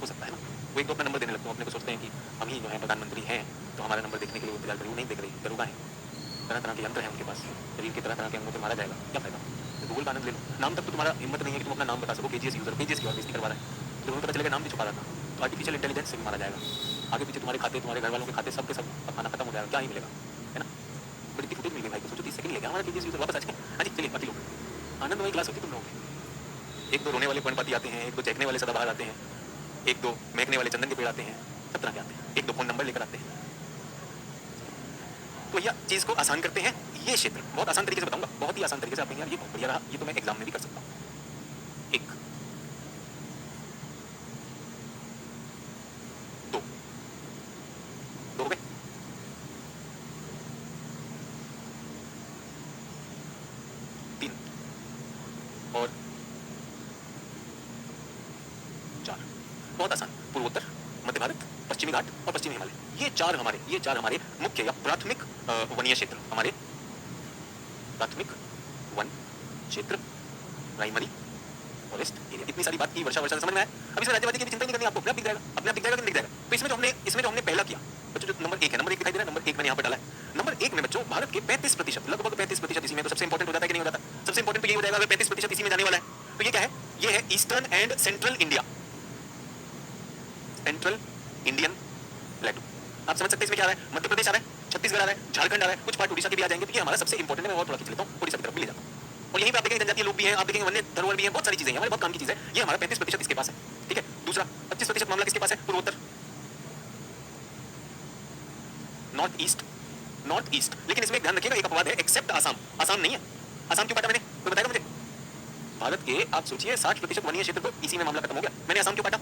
[SPEAKER 1] हो सकता है ना। वो एक तो अपना नंबर देने लगते हैं, अपने को सोचते हैं कि हम ही जो है प्रधानमंत्री हैं तो हमारा नंबर देखने के लिए इंतजार करें। वो नहीं देख रही, दरोगा है, तरह तरह के यंत्र हैं उनके पास, शरीर के तरह तरह के अंगों पर मारा जाएगा, क्या फायदा? तो गूगल का आनंद ले लो। नाम तक तो तुम्हारा हिम्मत नहीं है कि तुम अपना नाम बता सको। KGS यूजर, KGS की और बेइज्जती करवा रहा है, जब तुम्हें पता चलेगा नाम भी छुपा रहा था तो आर्टिफिशियल इंटेलिजेंस से भी मारा जाएगा। आगे पीछे तुम्हारे खाते, तुम्हारे घर वालों के खाते, सबके सब खाना खत्म हो जाएगा, क्या ही मिलेगा, है ना। बड़ी फुटेज मिल गई भाई को, सोचो 30 सेकंड लेगा हमारा KGS यूजर वापस आ जाए। हाँ जी चलिए बाकी लोग आनंद वही क्लास होती तुम लोगों की। एक दो रोने वाले पर्णपाती आते हैं, एक दो चहकने वाले सदाबहार आते हैं, एक दो महकने वाले चंदन के पेड़ आते हैं, सब तरह के आते हैं, एक दो फोन नंबर लेकर आते हैं। तो यह चीज़ को आसान करते हैं। ये क्षेत्र बहुत आसान तरीके से बताऊंगा, बहुत ही आसान तरीके से। आप कहेंगे यार ये बहुत बढ़िया रहा, ये तो मैं एग्जाम में भी कर सकता हूँ। एक 4 बहुत आसान, पूर्वोत्तर, मध्य भारत, पश्चिमी घाट और पश्चिमी हिमालय, ये चार हमारे मुख्य या प्राथमिक वनीय क्षेत्र, हमारे प्राथमिक वन क्षेत्र, प्राइमरी फॉरेस्ट एरिया। इतनी सारी बात की, वर्षा से समझ में आया। अब इसमें राज्यवादी की भी चिंता नहीं करनी आपको, अपने आप दिख जाएगा, अपने आप दिख जाएगा कि नहीं दिख जाएगा। तो इसमें जो हमने पहला किया बच्चों, जो नंबर 1 है, नंबर 1 दिखाई दे रहा है, नंबर 1 मैंने यहाँ पर डाला है। नंबर 1 में बच्चों भारत के 35%, लगभग 35% इसी में, तो सबसे इंपॉर्टेंट हो जाता है कि नहीं हो जाता? सबसे इंपॉर्टेंट तो यही हो जाएगा, अगर 35% इसी में जाने वाला है तो ये क्या है? ये है eastern and central India, central Indian प्लेटू। आप समझ सकते हैं इसमें क्या आ रहा है? मध्य प्रदेश आ रहा है, छत्तीसगढ़ आ रहा है, झारखंड आ रहा है, कुछ पार्ट उड़ीसा के भी आ जाएंगे। तो ये हमारा सबसे इंपॉर्टेंट है। मैं और थोड़ा खींच लेता हूँ, उड़ीसा की तरफ भी ले जाता हूँ। और यहीं पे आप देखेंगे जनजातीय लोग भी हैं, आप देखेंगे वन्य धरोहर भी है, बहुत सारी चीजें हैं, हमारे बहुत काम की चीज है। ये हमारा 35% इसके पास है, ठीक है। दूसरा 25% मामला किसके पास है? पूर्वोत्तर, नॉर्थ ईस्ट। लेकिन इसमें ध्यान रखिएगा, एक अपवाद है, एक्सेप्ट आसाम। आसाम नहीं है। आसाम क्यों काटा मैंने? कोई बताएगा मुझे? भारत के आप सोचिए 60% वनीय क्षेत्र, तो इसी में मामला खत्म हो गया। मैंने आसाम क्यों काटा?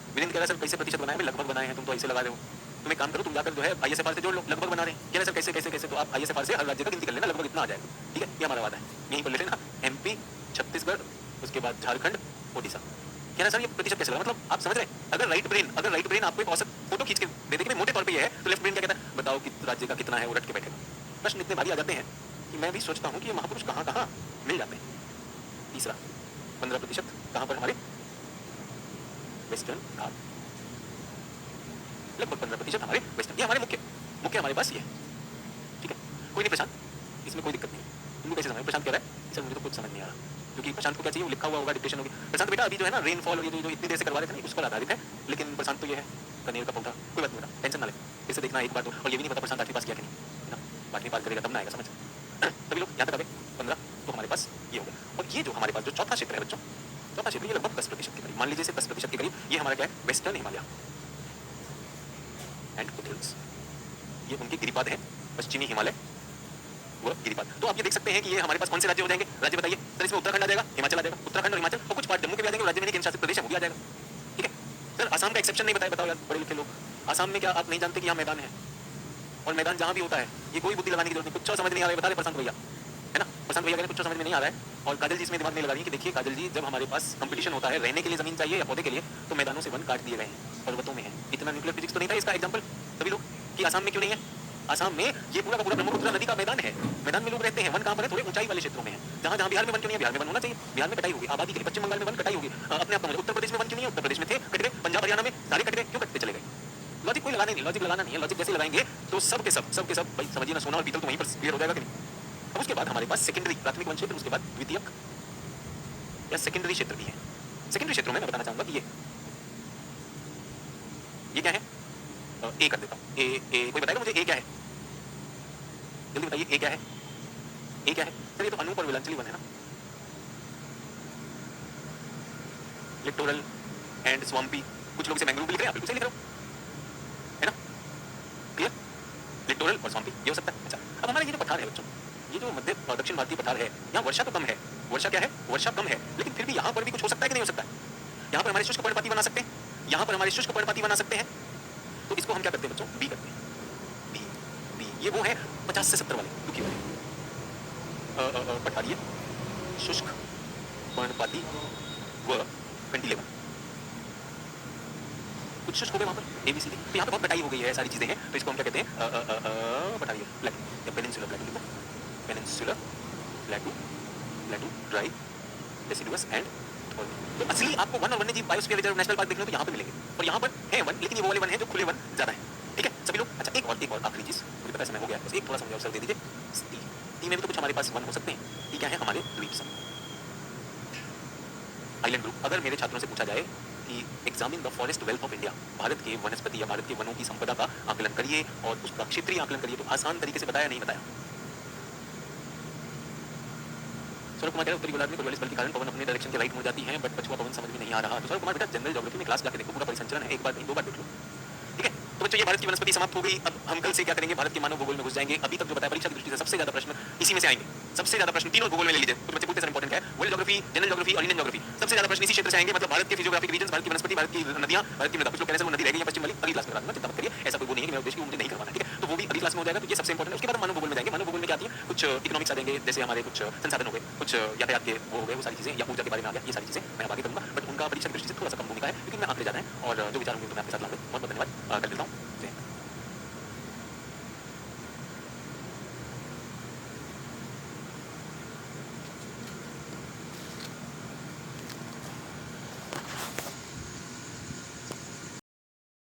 [SPEAKER 1] वीरेंद्र कह रहा है सर कैसे प्रतिशत बनाए? लगभग बनाए हैं, तुम तो ऐसे लगा रहे हो। तुम एक काम करो, तुम जाकर जो है ISFR से जोड़ लो, लगभग बना रहे हैं। कह रहे सर कैसे? तो आप ISFR से हर राज्य का गिनती कर लेना, लगभग इतना आ जाएगा, ठीक है। ये हमारा वादा है, यहीं पर ले लेना। MP, छत्तीसगढ़, उसके बाद झारखंड, ओडिशा। कह रहा सर ये प्रतिशत कैसे लगा? मतलब आप समझ रहे हैं, अगर राइट ब्रेन आपको एक औसत फोटो खींच के दे दे कि मोटे तौर पे ये है, तो लेफ्ट ब्रेन क्या कहता है? बताओ कि राज्य का कितना है, वो रट के बैठेगा। प्रश्न इतने भारी आ जाते हैं कि मैं भी सोचता हूँ कि ये महापुरुष कहाँ मिल जाते हैं। तीसरा 15% कहाँ पर? हमारे वेस्टर्न घाट, लगभग 15% हमारे वेस्टर्न। ये हमारे मुख्य हमारे पास ये है, ठीक है। कोई नहीं प्रशांत, इसमें कोई दिक्कत नहीं। तुमको कैसे समझ? प्रशांत कह रहा है सर मुझे तो कुछ समझ नहीं आ रहा, क्योंकि प्रशांत को क्या चाहिए? वो लिखा हुआ होगा, डिक्टेशन होगी। प्रशांत बेटा अभी जो है ना रेनफॉल, ये जो इतनी देर से करवा रहे थे ना, उस पर आधारित है। लेकिन प्रशांत तो ये है कनेर का पौधा, कोई बात नहीं बेटा, टेंशन ना ले, इसे देखना एक बार तो। और ये भी नहीं पता प्रशांत आठवीं पास किया कि नहीं, है ना? 8वीं पास करेगा तब ना आएगा समझ। सभी लोग यहाँ तक आ गए, 15 तो हमारे पास ये हो गया। और ये जो हमारे पास जो चौथा क्षेत्र है बच्चों, चौथा क्षेत्र ये लगभग 10% के करीब, मान लीजिए 10% के करीब, ये हमारा क्या है? Western Himalaya and foothills. ये उनके गिरिपाद हैं, पश्चिमी हिमालय व गिरिपाद। तो आप ये देख सकते हैं कि ये हमारे पास कौन से राज्य हो जाएंगे? राज्य बताइए सर। इसमें उत्तराखंड आ जाएगा, हिमाचल आ जाएगा, उत्तराखंड और हिमाचल, और कुछ पार्ट जम्मू के भी आ जाएंगे, राज्य में केंद्र शासित प्रदेश है वो भी आ जाएगा, ठीक है। सर आसाम का एक्सेप्शन नहीं बताओ यार, बड़े लिखे लोग। आसाम में क्या आप नहीं जानते कि यहाँ मैदान है? और मैदान जहाँ भी होता है, ये कोई बुद्धि लगाने की जरूरत नहीं, कुछ समझ नहीं आ रहा है, बता रहे प्रशांत भैया, है ना? प्रशांत भैया कुछ समझ में नहीं आ रहा है। और काजल जी इसमें दिमाग नहीं लगा रही है कि देखिए काजल जी, जब हमारे पास कंपटीशन होता है, रहने के लिए जमीन चाहिए या पौधे के लिए, तो मैदानों से वन काट दिए गए हैं, पर्वतों में है। इतना न्यूक्लियर फिजिक्स तो नहीं था इसका एग्जाम्पल सभी लोग कि आसाम में क्यों नहीं है? आसाम में ये पूरा का पूरा ब्रह्मपुत्र नदी का मैदान है, मैदान में लोग रहते हैं। वन कहाँ पर है? थोड़े ऊंचाई वाले क्षेत्रों में है। जहाँ बिहार में वन क्यों नहीं है? बिहार में वन होना चाहिए, बिहार में कटाई होगी आबादी के लिए। पश्चिम बंगाल में वन कटाई होगी, अपने आप। उत्तर प्रदेश में वन क्यों नहीं है? उत्तर प्रदेश में थे, कट गए। पंजाब हरियाणा में सारे कट गए, क्यों कटते चले गए? लॉजिक कोई लगाना नहीं, लॉजिक लगाना नहीं है। लॉजिक जैसे लगाएंगे तो सब के सब भाई समझिए ना, सोना और पीतल तो वहीं पर क्लियर हो जाएगा कि नहीं। अब उसके बाद हमारे पास सेकेंडरी, प्राथमिक वन क्षेत्र, उसके बाद द्वितीयक या सेकेंडरी क्षेत्र भी है। सेकेंडरी क्षेत्रों में मैं बताना चाहूंगा कि ये क्या है? ए कर देता हूँ। ए कोई बताएगा मुझे ए क्या है? जल्दी बताइए ए क्या है? ए क्या है सर? ये तो अनूप और विलांचली वन है ना, लिटोरल एंड स्वाम्पी। कुछ लोग इसे मैंग्रोव भी लिख रहे हैं, आप बिल्कुल सही लिख रहे हो, है ना? क्लियर? लिटोरल और स्वाम्पी ये हो सकता है। अच्छा, अब हमारा ये जो पठार है बच्चों, ये जो मध्य दक्षिण भारतीय पठार है, यहाँ वर्षा तो कम है। वर्षा क्या है? वर्षा कम है, लेकिन फिर भी यहाँ पर भी कुछ हो सकता है कि नहीं हो सकता है? यहाँ पर हमारे शुष्क पर्णपाती बना सकते हैं, यहाँ पर हमारे शुष्क पर्णपाती बना सकते हैं। तो इसको हम क्या करते हैं बच्चों? बी करते हैं। बी ये वो है 50 से 70 वाले दुखी वाले पठारीय शुष्क पर्णपाती व वेंटिलेबल। कुछ शुष्क हो गए वहाँ पर, ABCD। तो यहाँ पे बहुत कटाई हो गई है, सारी चीजें हैं, तो इसको हम क्या कहते हैं? पठारीय प्लेटू या पेनिनसुलर प्लेटू लिखो। पेनिनसुलर प्लेटू, ड्राई, डेसिडुअस एंड तो असली आपको वन और वन्यजीव बायोस्फीयर रिजर्व नेशनल पार्क देखने को यहाँ पे मिलेंगे। और यहाँ पर है वन, लेकिन ये वो वाले वन है जो खुले वन ज्यादा है, ठीक है सभी लोग। अच्छा एक और आखिरी चीज, मुझे पता है समय हो गया, बस एक थोड़ा सा मुझे अवसर दे दीजिए। टी में भी तो कुछ हमारे पास वन हो सकते हैं। टी क्या है? हमारे द्वीप समूह, आइलैंड ग्रुप। अगर मेरे छात्रों से पूछा जाए कि examine the forest wealth of India, Bharat के वनस्पति या भारत के वनों की संपदा का आकलन करिए और उसका क्षेत्रीय आकलन करिए, तो आसान तरीके से बताया नहीं बताया? सौरभ कुमार कह रहे उत्तरी गोलार्ध में कोलवालिस बल के कारण पवन अपने डायरेक्शन के राइट मुड़ जाती है, बट पछुआ पवन समझ में नहीं आ रहा। तो सौरभ कुमार बेटा जनरल ज्योग्राफी में क्लास जाके देखो, पूरा परिसंचरण है, एक बार नहीं 2 बार देख लो, ठीक है। तो बच्चों ये भारत की वनस्पति समाप्त हो गई। अब हम कल से क्या करेंगे? भारत के मानव भूगोल में घुस जाएंगे। अभी तक जो बताया परीक्षा की दृष्टि से सबसे ज्यादा प्रश्न इसी में से आएंगे। सबसे ज्यादा प्रश्न तीनों भूगोल में ले लीजिए, कुछ बच्चे पूछते हैं इंपॉर्टेंट है, वर्ल्ड ज्योग्राफी, जनरल ज्योग्राफी और इंडियन ज्योग्राफी, सबसे ज्यादा प्रश्न इसी क्षेत्र से आएंगे, मतलब भारत के फिजियोग्राफिक रीजन, भारत की वनस्पति, भारत की नदियां, भारत की मृदा। कुछ लोग कह रहे हैं वो नदी रह गई है पश्चिम वाली, अगली क्लास में करा दूंगा, चिंता मत करिए, ऐसा कोई वो नहीं है कि मेरा उद्देश्य मुझे नहीं करवाना, ठीक है, तो वो भी अगली क्लास में हो जाएगा। तो ये सबसे इंपॉर्टेंट है। उसके बाद मानव भूगोल में जाएंगे। मानव भूगोल में क्या आती है, कुछ इकोनॉमिक्स आ जाएंगे, जैसे हमारे कुछ संसाधन हो गए, कुछ यातायात के वो हो गए, वो सारी चीजें, या ऊर्जा के बारे में आ गया, ये सारी चीजें मैं आगे करूंगा, बट उनका परीक्षा की दृष्टि से थोड़ा सा कम भूमिका है, क्योंकि मैं आंकड़े ज्यादा है और जो विचार होंगे मैं आपके साथ लाऊंगा। बहुत बहुत धन्यवाद, कर देता हूँ।